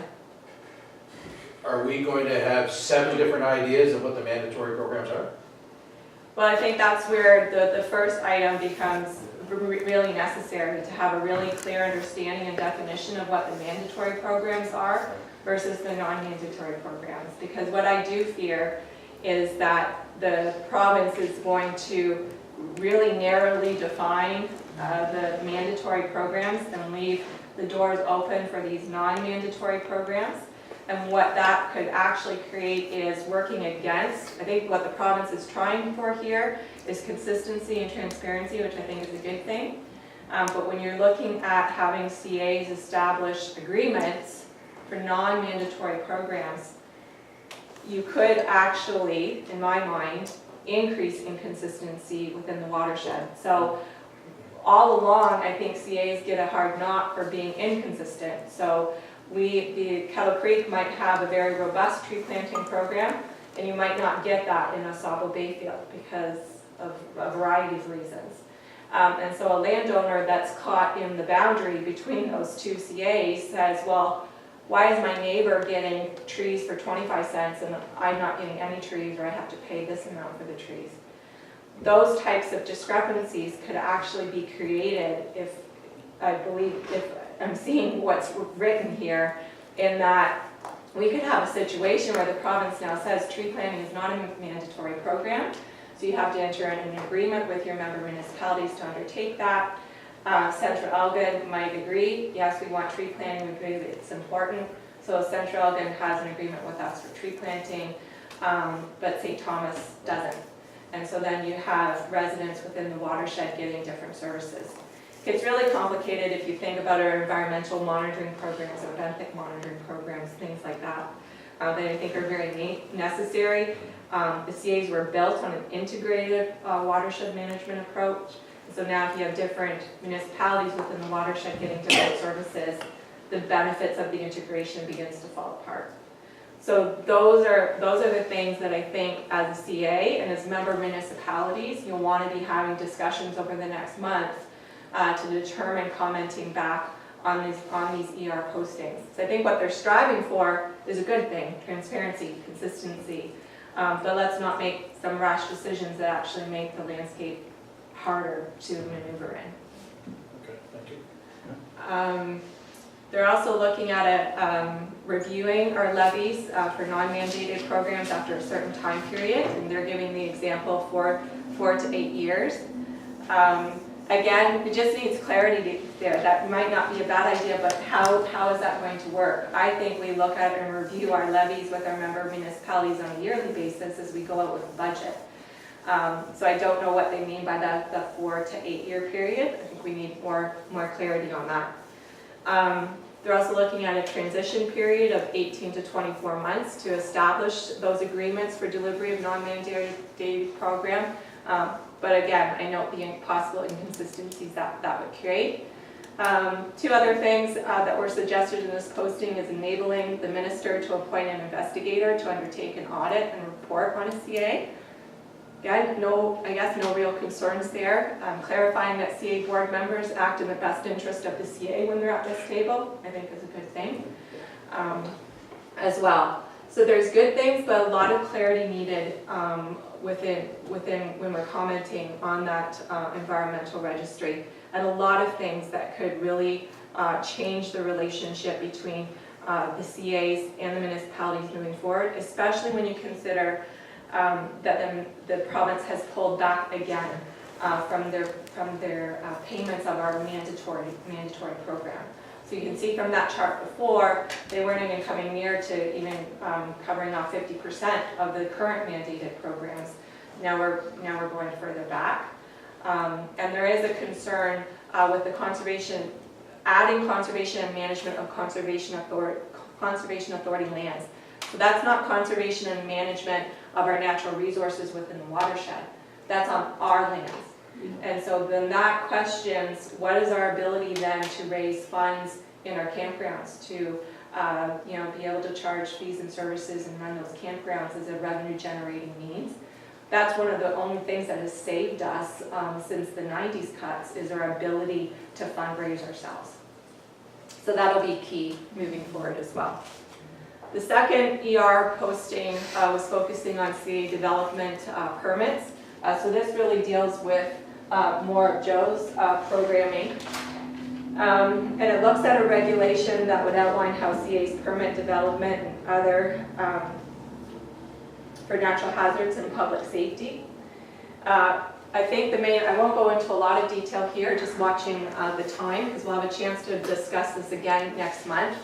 Speaker 1: Are we going to have 7 different ideas of what the mandatory programs are?
Speaker 2: Well, I think that's where the first item becomes really necessary, to have a really clear understanding and definition of what the mandatory programs are versus the non-mandatory programs. Because what I do fear is that the province is going to really narrowly define the mandatory programs and leave the doors open for these non-mandatory programs. And what that could actually create is working against, I think what the province is trying for here is consistency and transparency, which I think is a good thing. But when you're looking at having CAs establish agreements for non-mandatory programs, you could actually, in my mind, increase inconsistency within the watershed. So all along, I think CAs get a hard knock for being inconsistent. So the Kettle Creek might have a very robust tree planting program, and you might not get that in Osabo Bayfield because of a variety of reasons. And so a landowner that's caught in the boundary between those two CAs says, well, why is my neighbor getting trees for 25 cents and I'm not getting any trees, or I have to pay this amount for the trees? Those types of discrepancies could actually be created if I'm seeing what's written here, in that we could have a situation where the province now says tree planting is not a mandatory program, so you have to enter in an agreement with your member municipalities to undertake that. Central Elgin might agree, yes, we want tree planting, we agree that it's important, so Central Elgin has an agreement with us for tree planting, but St. Thomas doesn't. And so then you have residents within the watershed getting different services. It's really complicated if you think about our environmental monitoring programs, our benthic monitoring programs, things like that, that I think are very necessary. The CAs were built on an integrated watershed management approach. So now if you have different municipalities within the watershed getting different services, the benefits of the integration begins to fall apart. So those are the things that I think as a CA and as member municipalities, you'll want to be having discussions over the next month to determine commenting back on these ER postings. So I think what they're striving for is a good thing, transparency, consistency, but let's not make some rash decisions that actually make the landscape harder to maneuver in.
Speaker 1: Okay, thank you.
Speaker 2: They're also looking at reviewing our levies for non-mandated programs after a certain time period, and they're giving the example for 4 to 8 years. Again, it just needs clarity there. That might not be a bad idea, but how is that going to work? I think we look at and review our levies with our member municipalities on a yearly basis as we go out with a budget. So I don't know what they mean by the 4 to 8 year period. I think we need more clarity on that. They're also looking at a transition period of 18 to 24 months to establish those agreements for delivery of non-mandated program. But again, I note the possible inconsistencies that would create. 2 other things that were suggested in this posting is enabling the minister to appoint an investigator to undertake an audit and report on a CA. Again, I guess no real concerns there. Clarifying that CA board members act in the best interest of the CA when they're at this table, I think is a good thing as well. So there's good things, but a lot of clarity needed within when we're commenting on that environmental registry, and a lot of things that could really change the relationship between the CAs and the municipalities moving forward, especially when you consider that the province has pulled back again from their payments of our mandatory program. So you can see from that chart before, they weren't even coming near to even covering off 50% of the current mandated programs. Now we're going further back. And there is a concern with the adding conservation and management of conservation authority lands. So that's not conservation and management of our natural resources within the watershed. That's on our lands. And so then that questions, what is our ability then to raise funds in our campgrounds to be able to charge fees and services and run those campgrounds as a revenue generating means. That's one of the only things that has saved us since the 90s cuts, is our ability to fundraise ourselves. So that'll be key moving forward as well. The second ER posting was focusing on CA development permits. So this really deals with more of Joe's programming. And it looks at a regulation that would outline how CA's permit development and other for natural hazards and public safety. I think I won't go into a lot of detail here, just watching the time, because we'll have a chance to discuss this again next month.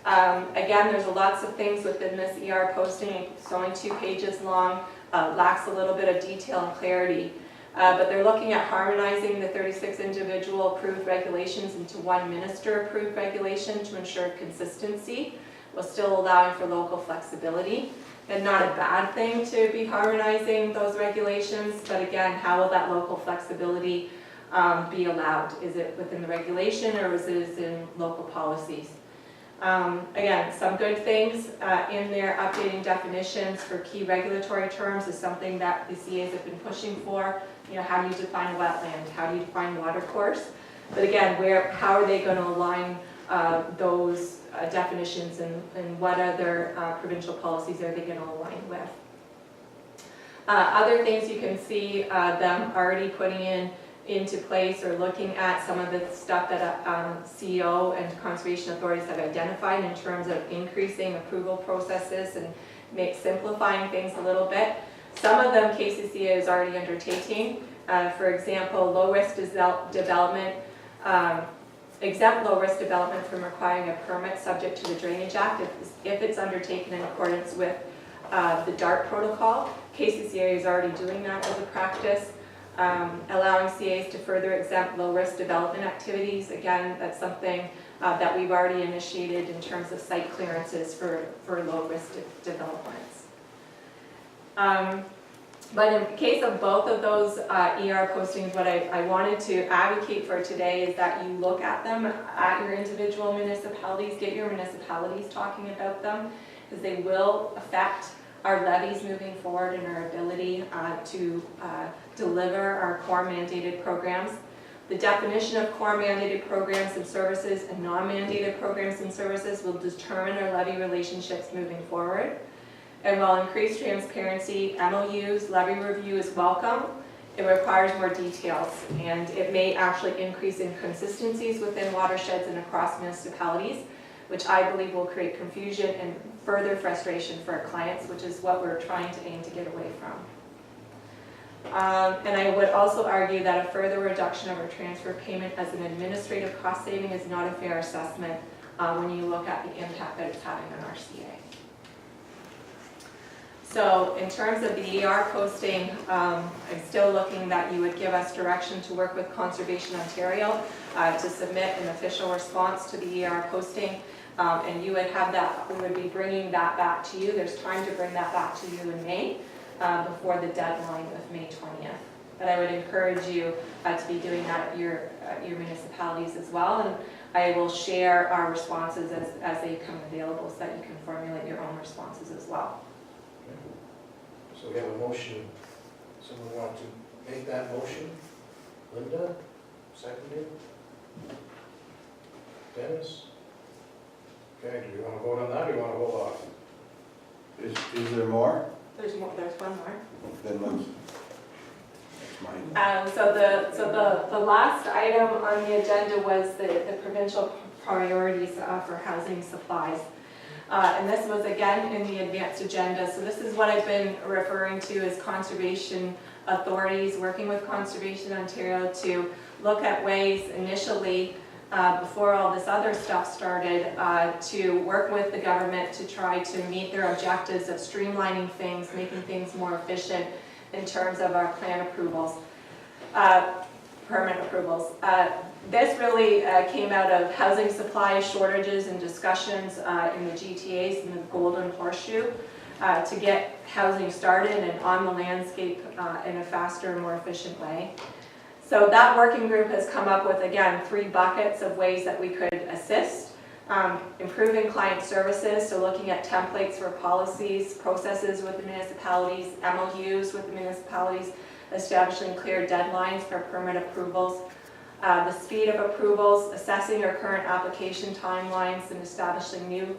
Speaker 2: Again, there's lots of things within this ER posting. It's only 2 pages long, lacks a little bit of detail and clarity. But they're looking at harmonizing the 36 individual approved regulations into one minister approved regulation to ensure consistency, while still allowing for local flexibility. And not a bad thing to be harmonizing those regulations, but again, how will that local flexibility be allowed? Is it within the regulation, or is it in local policies? Again, some good things in there. Updating definitions for key regulatory terms is something that the CAs have been pushing for. You know, how do you define wetland? How do you define water course? But again, how are they going to align those definitions, and what other provincial policies are they going to align with? Other things you can see them already putting into place, or looking at some of the stuff that CEO and conservation authorities have identified in terms of increasing approval processes and simplifying things a little bit. Some of them KCCA is already undertaking. For example, low-risk development, exempt low-risk development from requiring a permit subject to the Drainage Act if it's undertaken in accordance with the DART protocol. KCCA is already doing that as a practice. Allowing CAs to further exempt low-risk development activities. Again, that's something that we've already initiated in terms of site clearances for low-risk developments. But in case of both of those ER postings, what I wanted to advocate for today is that you look at them at your individual municipalities, get your municipalities talking about them, because they will affect our levies moving forward and our ability to deliver our core mandated programs. The definition of core mandated programs and services and non-mandated programs and services will determine our levy relationships moving forward. And while increased transparency, MOUs, levy review is welcome, it requires more details, and it may actually increase inconsistencies within watersheds and across municipalities, which I believe will create confusion and further frustration for our clients, which is what we're trying to aim to get away from. And I would also argue that a further reduction of our transfer payment as an administrative cost saving is not a fair assessment when you look at the impact that it's having on our CA. So in terms of the ER posting, I'm still looking that you would give us direction to work with Conservation Ontario to submit an official response to the ER posting. And you would have that, we would be bringing that back to you. There's time to bring that back to you in May before the deadline of May 20th. But I would encourage you to be doing that at your municipalities as well. And I will share our responses as they become available so that you can formulate your own responses as well.
Speaker 1: So we have a motion. Someone want to make that motion? Linda, seconded. Dennis? Okay, do you want to vote on that, or do you want to hold off?
Speaker 9: Is there more?
Speaker 2: There's one more.
Speaker 9: Then let's, that's mine.
Speaker 2: So the last item on the agenda was the provincial priorities for housing supplies. And this was again in the advanced agenda. So this is what I've been referring to as conservation authorities, working with Conservation Ontario to look at ways initially, before all this other stuff started, to work with the government to try to meet their objectives of streamlining things, making things more efficient in terms of our plan approvals, permit approvals. This really came out of housing supply shortages and discussions in the GTAs and the Golden Horseshoe to get housing started and on the landscape in a faster, more efficient way. So that working group has come up with, again, 3 buckets of ways that we could assist. Improving client services, so looking at templates for policies, processes with the municipalities, MOUs with the municipalities, establishing clear deadlines for permit approvals, the speed of approvals, assessing our current application timelines, and establishing new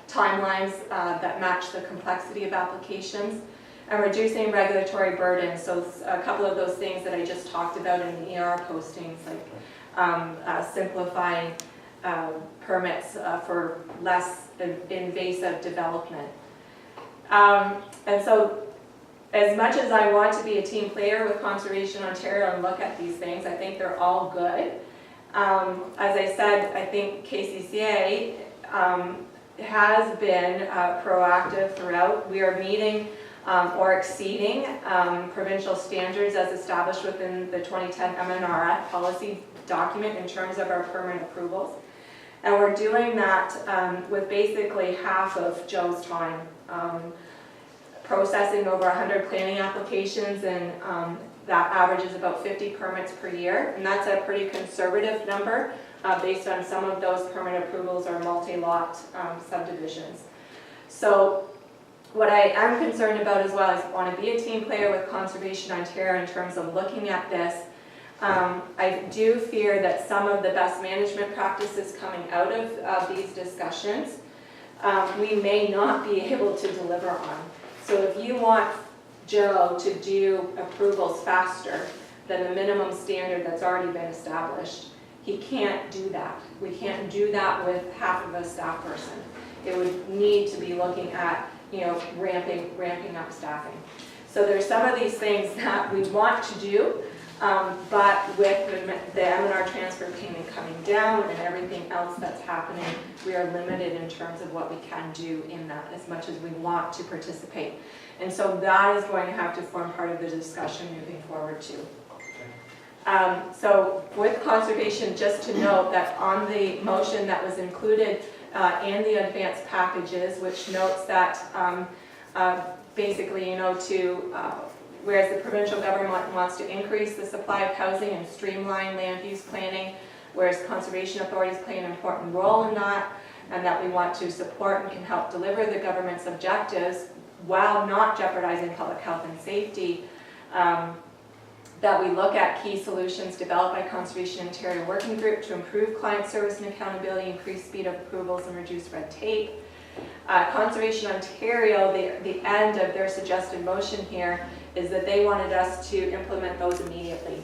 Speaker 2: timelines that match the complexity of applications, and reducing regulatory burden. So a couple of those things that I just talked about in the ER postings, like simplifying permits for less invasive development. And so as much as I want to be a team player with Conservation Ontario and look at these things, I think they're all good. As I said, I think KCCA has been proactive throughout. We are meeting or exceeding provincial standards as established within the 2010 MNRF policy document in terms of our permit approvals. And we're doing that with basically half of Joe's time. Processing over 100 planning applications, and that averages about 50 permits per year. And that's a pretty conservative number based on some of those permit approvals are multi-lot subdivisions. So what I am concerned about as well is I want to be a team player with Conservation Ontario in terms of looking at this. I do fear that some of the best management practices coming out of these discussions we may not be able to deliver on. So if you want Joe to do approvals faster than the minimum standard that's already been established, he can't do that. We can't do that with half of a staff person. It would need to be looking at, ramping up staffing. So there's some of these things that we want to do, but with the M&R transfer payment coming down and everything else that's happening, we are limited in terms of what we can do in that as much as we want to participate. And so that is going to have to form part of the discussion moving forward too. So with conservation, just to note that on the motion that was included in the advanced packages, which notes that basically, whereas the provincial government wants to increase the supply of housing and streamline land use planning, whereas conservation authorities play an important role in that, and that we want to support and can help deliver the government's objectives while not jeopardizing public health and safety, that we look at key solutions developed by Conservation Ontario Working Group to improve client service and accountability, increase speed of approvals, and reduce red tape. Conservation Ontario, the end of their suggested motion here is that they wanted us to implement those immediately.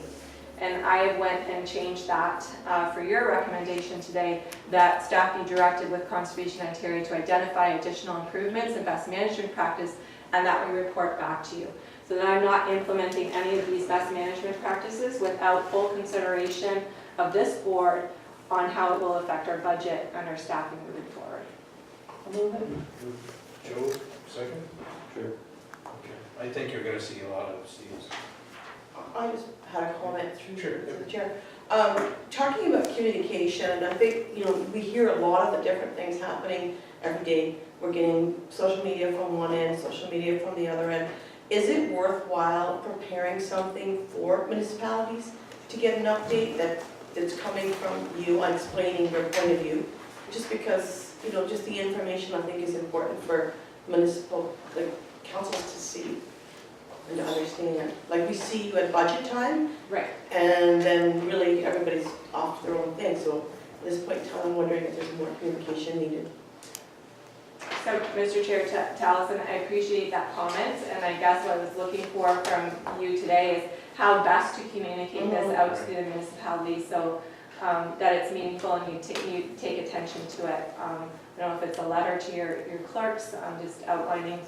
Speaker 2: And I went and changed that for your recommendation today, that staff be directed with Conservation Ontario to identify additional improvements and best management practice, and that we report back to you. So that I'm not implementing any of these best management practices without full consideration of this board on how it will affect our budget and our staffing moving forward. I'll move it.
Speaker 1: Joe, second?
Speaker 9: Sure.
Speaker 1: Okay. I think you're gonna see a lot of Steve's.
Speaker 11: I just had a comment through
Speaker 1: Sure.
Speaker 11: the chair. Talking about communication, I think, we hear a lot of the different things happening every day. We're getting social media from one end, social media from the other end. Is it worthwhile preparing something for municipalities to get an update that's coming from you on explaining your point of view? Just because, just the information I think is important for municipal councils to see and to understand. Like we see you at budget time,
Speaker 2: Right.
Speaker 11: and then really everybody's off their own thing. So at this point in time, I'm wondering if there's more communication needed.
Speaker 2: So, Mr. Chair, to Allison, I appreciate that comment, and I guess what I was looking for from you today is how best to communicate this out to the municipality so that it's meaningful and you take attention to it. I don't know if it's a letter to your clerks, just outlining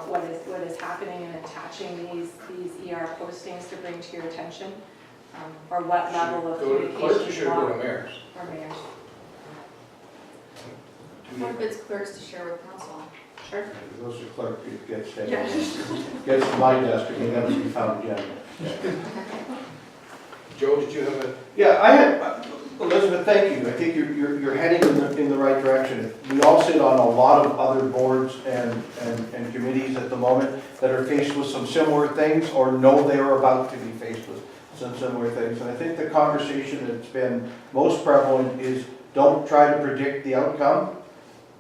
Speaker 2: what is happening and attaching these ER postings to bring to your attention, or what level of communication
Speaker 1: Clerks
Speaker 2: you
Speaker 1: should go
Speaker 2: want,
Speaker 1: to mayors.
Speaker 2: or mayors.
Speaker 10: Or if it's clerks to share with council.
Speaker 2: Sure.
Speaker 9: Those are clerk, it gets
Speaker 2: Yeah.
Speaker 9: gets to my desk, and you never be found again.
Speaker 1: Joe, did you have a?
Speaker 9: Yeah, I had, Elizabeth, thank you. I think you're heading in the right direction. We all sit on a lot of other boards and committees at the moment that are faced with some similar things or know they are about to be faced with some similar things. And I think the conversation that's been most prevalent is don't try to predict the outcome,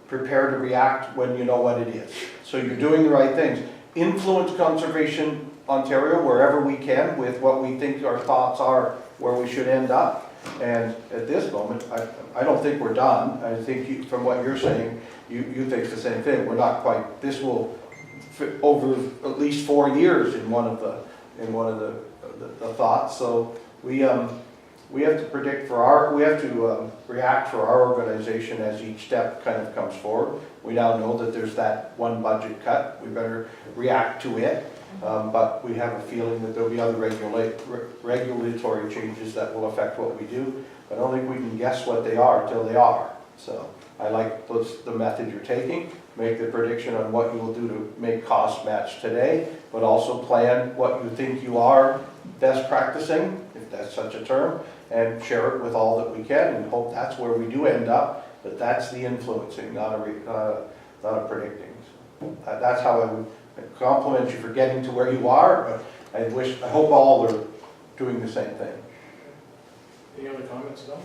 Speaker 9: prepare to react when you know what it is. So you're doing the right things. Influence Conservation Ontario wherever we can with what we think our thoughts are, where we should end up. And at this moment, I don't think we're done. I think you, from what you're saying, you think the same thing. We're not quite, this will fit over at least 4 years in one of the thoughts. So we have to predict for our, we have to react for our organization as each step kind of comes forward. We now know that there's that one budget cut. We better react to it. But we have a feeling that there'll be other regulatory changes that will affect what we do. I don't think we can guess what they are till they are. So I like the method you're taking. Make the prediction on what you will do to make costs match today, but also plan what you think you are best practicing, if that's such a term, and share it with all that we can and hope that's where we do end up, but that's the influencing, not a predicting. So that's how I would compliment you for getting to where you are, but I hope all are doing the same thing.
Speaker 1: Any other comments at all?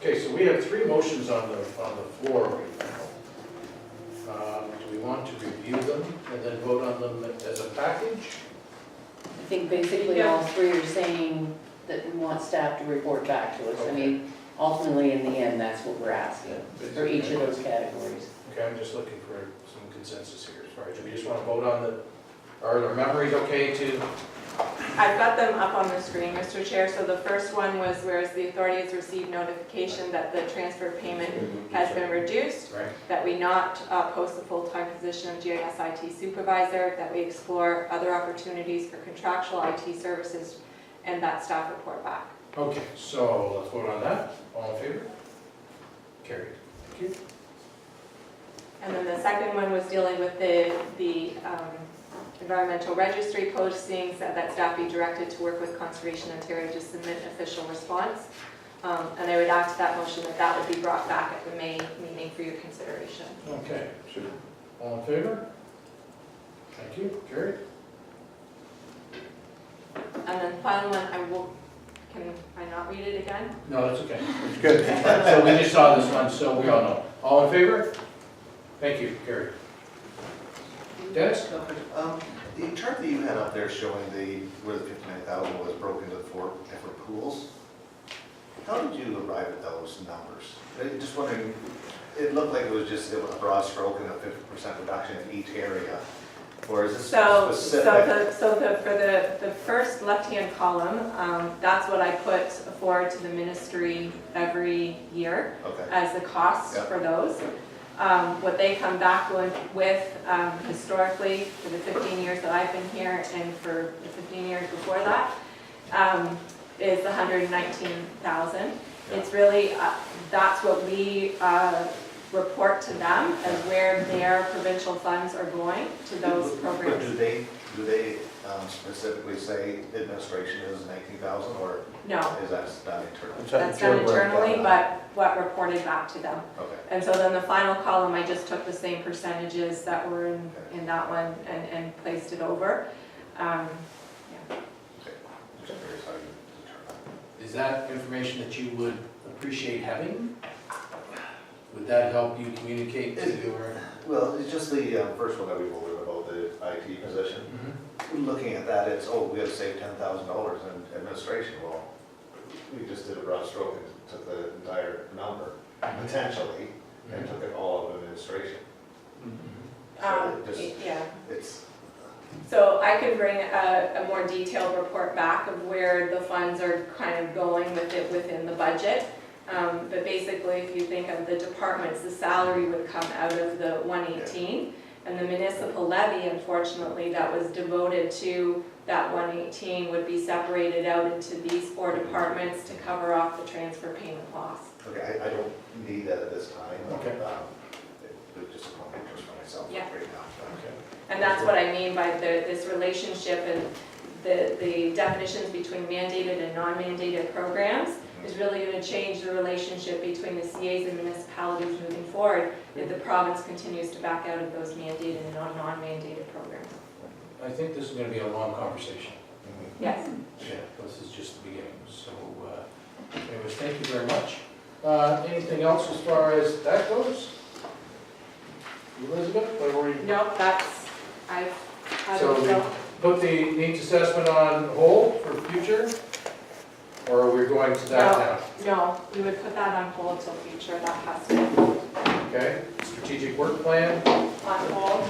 Speaker 1: Okay, so we have 3 motions on the floor right now. Do we want to review them and then vote on them as a package?
Speaker 4: I think basically all three are saying that we want staff to report back to us. I mean, ultimately, in the end, that's what we're asking for each of those categories.
Speaker 1: Okay, I'm just looking for some consensus here. Sorry, do we just want to vote on are our memories okay to?
Speaker 2: I've got them up on the screen, Mr. Chair. So the first one was whereas the authority has received notification that the transfer payment has been reduced,
Speaker 1: Right.
Speaker 2: that we not post the full-time position of GIS IT supervisor, that we explore other opportunities for contractual IT services, and that staff report back.
Speaker 1: Okay, so let's vote on that. All in favor? Carried. Thank you.
Speaker 2: And then the second one was dealing with the environmental registry postings, that staff be directed to work with Conservation Ontario to submit an official response. And I would add to that motion that would be brought back at the May meeting for your consideration.
Speaker 1: Okay, sure. All in favor? Thank you. Carried.
Speaker 2: And then the final one, can I not read it again?
Speaker 1: No, that's okay.
Speaker 9: It's good.
Speaker 1: So we just saw this one, so we all know. All in favor? Thank you. Carried. Dennis?
Speaker 6: The chart that you had up there showing where the 59,000 was broken into 4 different pools, how did you arrive at those numbers? I'm just wondering, it looked like it was a broad stroke and a 50% reduction in each area. Or is this specific?
Speaker 2: For the first left-hand column, that's what I put forward to the ministry every year as the costs for those. What they come back with historically for the 15 years that I've been here and for the 15 years before that is the 119,000. It's really, that's what we report to them as where their provincial funds are going to those programs.
Speaker 6: But do they specifically say administration is 19,000 or
Speaker 2: no?
Speaker 6: Is that done internally?
Speaker 2: That's done internally, but what reported back to them.
Speaker 6: Okay.
Speaker 2: And so then the final column, I just took the same percentages that were in that one and placed it over. Yeah.
Speaker 1: Is that information that you would appreciate having? Would that help you communicate to your?
Speaker 6: Well, it's just the first one that we voted about the IT position. Looking at that, it's, we have to save $10,000 in administration. Well, we just did a broad stroke and took the entire number, potentially, and took it all of administration.
Speaker 2: So I could bring a more detailed report back of where the funds are kind of going with it within the budget. But basically, if you think of the departments, the salary would come out of the 118, and the municipal levy, unfortunately, that was devoted to that 118 would be separated out into these 4 departments to cover off the transfer payment loss.
Speaker 6: Okay, I don't need that at this time.
Speaker 1: Okay.
Speaker 6: It's just a point of interest for myself
Speaker 2: Yeah.
Speaker 6: right now.
Speaker 1: Okay.
Speaker 2: And that's what I mean by this relationship and the definitions between mandated and non-mandated programs is really going to change the relationship between the CAs and municipalities moving forward if the province continues to back out of those mandated and non-mandated programs.
Speaker 1: I think this is going to be a long conversation.
Speaker 2: Yes.
Speaker 1: Yeah, this is just the beginning. So anyways, thank you very much. Anything else as far as that goes? Elizabeth, what were you?
Speaker 2: No, I've had
Speaker 1: So
Speaker 2: it,
Speaker 1: we
Speaker 2: so
Speaker 1: put the needs assessment on hold for future? Or are we going to that
Speaker 2: no, we would put that on hold till future, that has to be
Speaker 1: now? Okay, strategic work plan,
Speaker 2: on hold.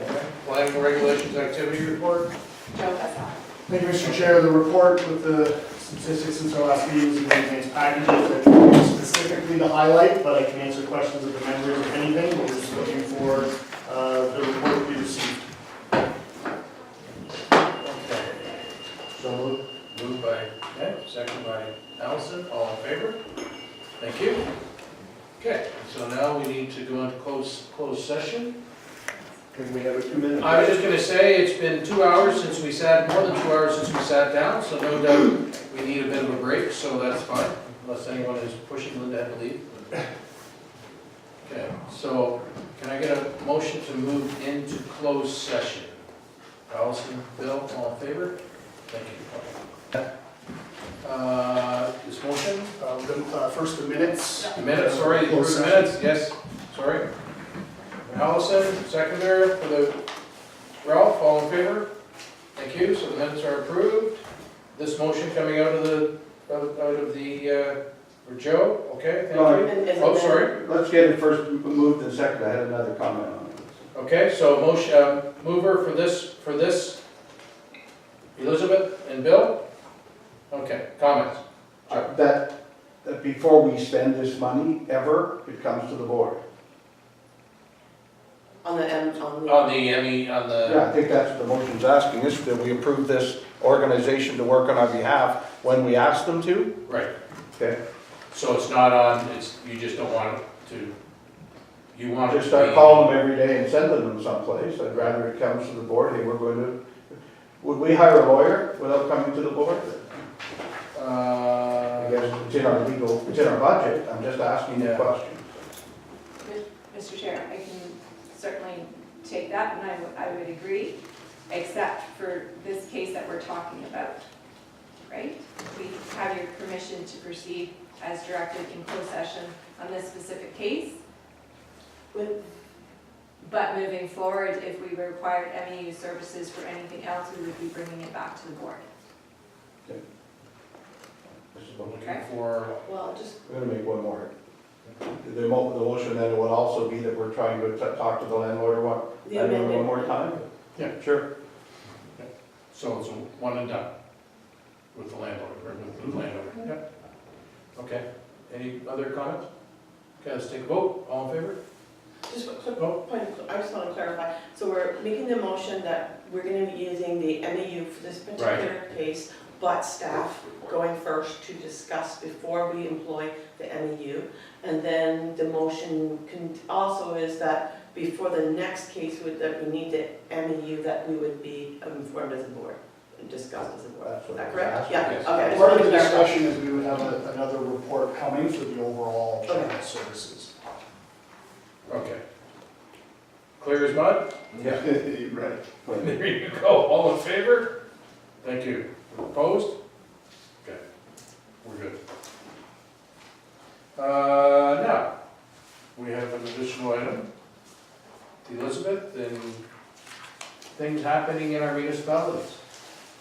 Speaker 1: okay, planning regulations activity report?
Speaker 2: Joe has that.
Speaker 3: Thank you, Mr. Chair. The report with the statistics since our last meeting was in the advanced packages that specifically to highlight, but I can answer questions of the members if anything. We're just looking for the report we received.
Speaker 1: Okay. So moved by Ed, second by Allison, all in favor? Thank you. Okay, so now we need to go into closed session.
Speaker 9: Can we have a 2-minute?
Speaker 1: I was just gonna say, it's been 2 hours since we sat, more than 2 hours since we sat down, so no doubt we need a bit of a break, so that's fine, unless anyone is pushing Linda to leave. Okay, so can I get a motion to move into closed session? Allison, Bill, all in favor? Thank you. This motion,
Speaker 3: First, the minutes.
Speaker 1: the minutes, sorry,
Speaker 3: Closed
Speaker 1: the
Speaker 3: session.
Speaker 1: minutes, yes, sorry. Allison, seconder for the, Ralph, all in favor? Thank you, so the minutes are approved. This motion coming out of the, or Joe, okay, thank you.
Speaker 11: And is it
Speaker 1: Oh,
Speaker 11: then-
Speaker 1: sorry,
Speaker 9: Let's get it first moved and second. I had another comment on it.
Speaker 1: okay, so motion, mover for this, Elizabeth and Bill? Okay, comments?
Speaker 9: That before we spend this money, ever, it comes to the board.
Speaker 11: On the,
Speaker 1: On the ME, on the,
Speaker 9: Yeah, I think that's what the motion's asking, is that we approve this organization to work on our behalf when we ask them to.
Speaker 1: right,
Speaker 9: Okay.
Speaker 1: so it's not on, it's, you just don't want it to, you want it to
Speaker 9: Just
Speaker 1: be.
Speaker 9: start calling them every day and sending them someplace. I'd rather it comes to the board, hey, we're going to, would we hire a lawyer without coming to the board? I guess it's in our legal, it's in our budget, I'm just asking the
Speaker 1: Yeah.
Speaker 9: question.
Speaker 2: Mr. Chair, I can certainly take that, and I would agree, except for this case that we're talking about, right? We have your permission to proceed as directed in closed session on this specific case. But moving forward, if we required MEU services for anything else, we would be bringing it back to the board.
Speaker 1: Looking for,
Speaker 11: well, just,
Speaker 9: We're gonna make one more. The motion then would also be that we're trying to talk to the landlord or
Speaker 11: the
Speaker 9: one
Speaker 11: amendment.
Speaker 9: more time?
Speaker 1: Yeah.
Speaker 9: Sure.
Speaker 1: so it's a one and done with the landlord, or with the landowner, yeah. Okay, any other comments? Okay, let's take a vote, all in favor?
Speaker 11: Just a quick point, I just want to clarify. So we're making the motion that we're going to be using the MEU for this particular case, but staff going first to discuss before we employ the MEU. And then the motion also is that before the next case that we need the MEU, that we would be informed as a board and discussed as a board.
Speaker 9: That's
Speaker 11: Is
Speaker 9: what
Speaker 11: that
Speaker 9: I was
Speaker 11: correct?
Speaker 9: asking.
Speaker 11: Yeah,
Speaker 1: Yes.
Speaker 11: okay. I just
Speaker 3: Part
Speaker 11: wanted
Speaker 3: of
Speaker 11: to
Speaker 3: the
Speaker 11: clarify.
Speaker 3: discussion is we would have another report coming for the overall general services.
Speaker 1: Okay. Clear as mud?
Speaker 9: Yeah.
Speaker 3: Right.
Speaker 1: There you go, all in favor? Thank you. Opposed? Okay, we're good. Now, we have an additional item. Elizabeth, and things happening in our municipalities.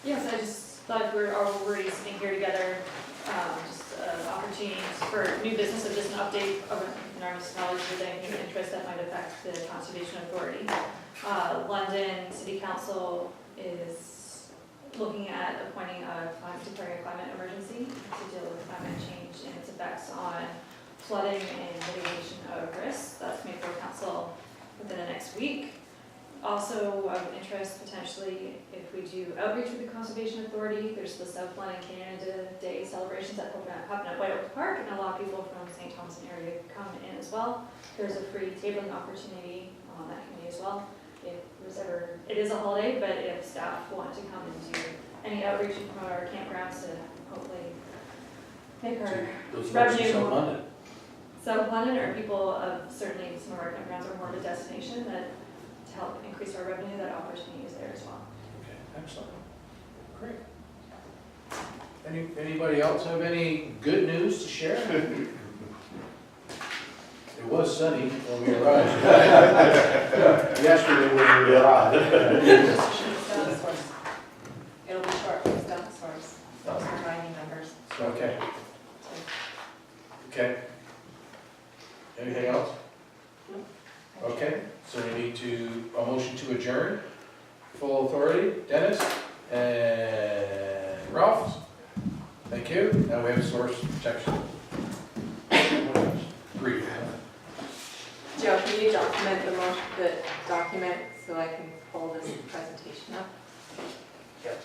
Speaker 10: Yes, I just thought we're already sitting here together, just an opportunity for new business of just an update of in our municipalities with anything of interest that might affect the Conservation Authority. London City Council is looking at appointing declaring a climate emergency to deal with climate change and its effects on flooding and mitigation of risks. That's made for council within the next week. Also of interest potentially, if we do outreach with the Conservation Authority, there's the South London Canada Day celebrations that happen at White Oak Park, and a lot of people from St. Thomas area come in as well. There's a free tabling opportunity on that committee as well. If there's ever, it is a holiday, but if staff want to come and do any outreach and promote our campgrounds to hopefully make our
Speaker 1: Those folks in
Speaker 10: revenue
Speaker 1: South
Speaker 10: more.
Speaker 1: London.
Speaker 10: South London, or people of certainly some of our campgrounds are more of a destination that to help increase our revenue, that opportunity is there as well.
Speaker 1: Okay, excellent. Great. Anybody else have any good news to share? was sunny when we arrived.
Speaker 3: Yesterday when we arrived.
Speaker 2: It's down the source. It'll be short, it's down the source. Those are mining numbers.
Speaker 1: Okay. Okay. Anything else? Okay, so we need a motion to adjourn. Full authority, Dennis and Ralph. Thank you. Now we have source protection. Brief.
Speaker 2: Joe, can you document the document so I can pull this presentation up?
Speaker 1: Yep.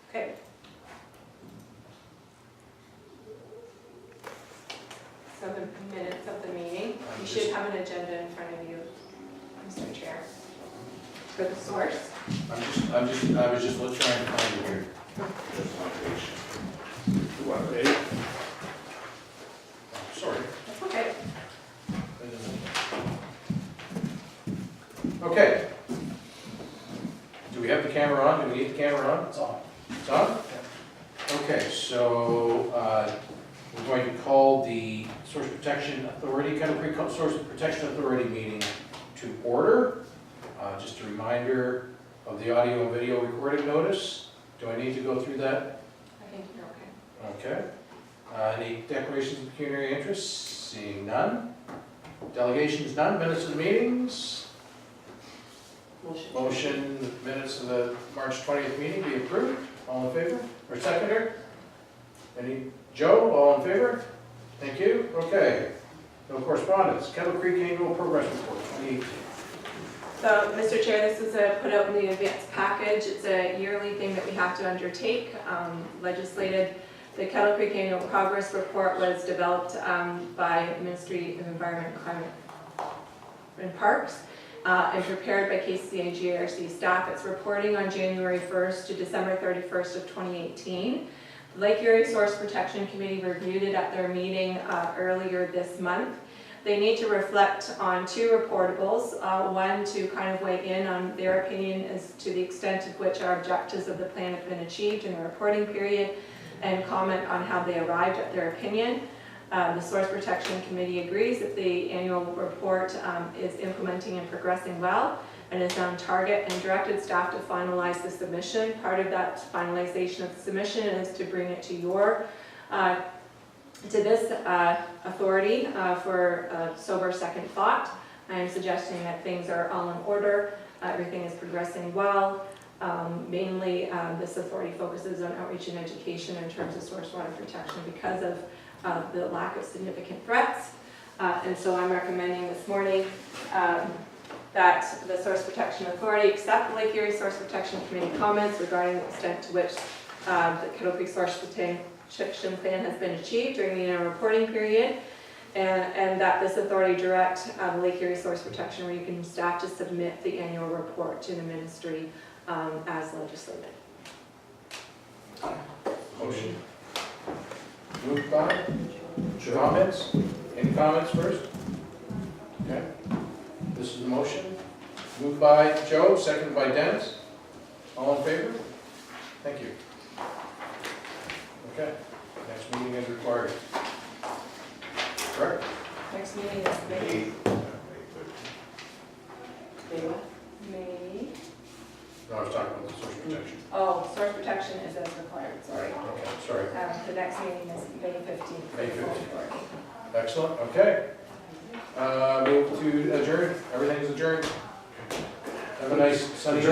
Speaker 2: Okay. 7 minutes of the meeting. You should have an agenda in front of you, Mr. Chair, for the source.
Speaker 1: I was just trying to find it here. Sorry.
Speaker 2: That's okay.
Speaker 1: Okay. Do we have the camera on? Do we need the camera on?
Speaker 3: It's on.
Speaker 1: It's on? Okay, so we're going to call the Source Protection Authority, Kettle Creek Source Protection Authority meeting to order. Just a reminder of the audio and video recording notice. Do I need to go through that?
Speaker 2: I think you're okay.
Speaker 1: Okay. Any declarations of pecuniary interest? Seeing none. Delegations none. Minutes of the meetings. Motion, minutes of the March 20th meeting be approved. All in favor? Or seconder? Any? Joe, all in favor? Thank you. Okay. No correspondence. Kettle Creek Annual Progress Report 2018.
Speaker 2: So, Mr. Chair, this is put out in the advance package. It's a yearly thing that we have to undertake, legislated. The Kettle Creek Annual Progress Report was developed by Ministry of Environment, Climate and Parks and prepared by KCCA GRC staff. It's reporting on January 1st to December 31st of 2018. The Lake Erie Source Protection Committee reviewed it at their meeting earlier this month. They need to reflect on 2 reportables, one to kind of weigh in on their opinion as to the extent of which our objectives of the plan have been achieved in the reporting period, and comment on how they arrived at their opinion. The Source Protection Committee agrees that the annual report is implementing and progressing well and is on target, and directed staff to finalize the submission. Part of that finalization of the submission is to bring it to your to this authority for a sober second thought. I am suggesting that things are all in order, everything is progressing well. Mainly, this authority focuses on outreach and education in terms of source water protection because of the lack of significant threats. And so I'm recommending this morning that the Source Protection Authority accept the Lake Erie Source Protection Committee comments regarding the extent to which the Kettle Creek Source Protection Plan has been achieved during the annual reporting period, and that this authority direct the Lake Erie Source Protection Region staff to submit the annual report to the ministry as legislated.
Speaker 1: Motion. Moved by? Comments? Any comments first? Okay. This is the motion. Moved by Joe, seconded by Dennis. All in favor? Thank you. Okay. Next meeting is required. Correct?
Speaker 2: Next meeting is May. May.
Speaker 1: No, I was talking about the source protection.
Speaker 2: Oh, source protection is as required, sorry.
Speaker 1: Okay, sorry.
Speaker 2: The next meeting is May 15th.
Speaker 1: May 15th. Excellent, okay. Move to adjourn. Everything is adjourned. Have a nice sunny day.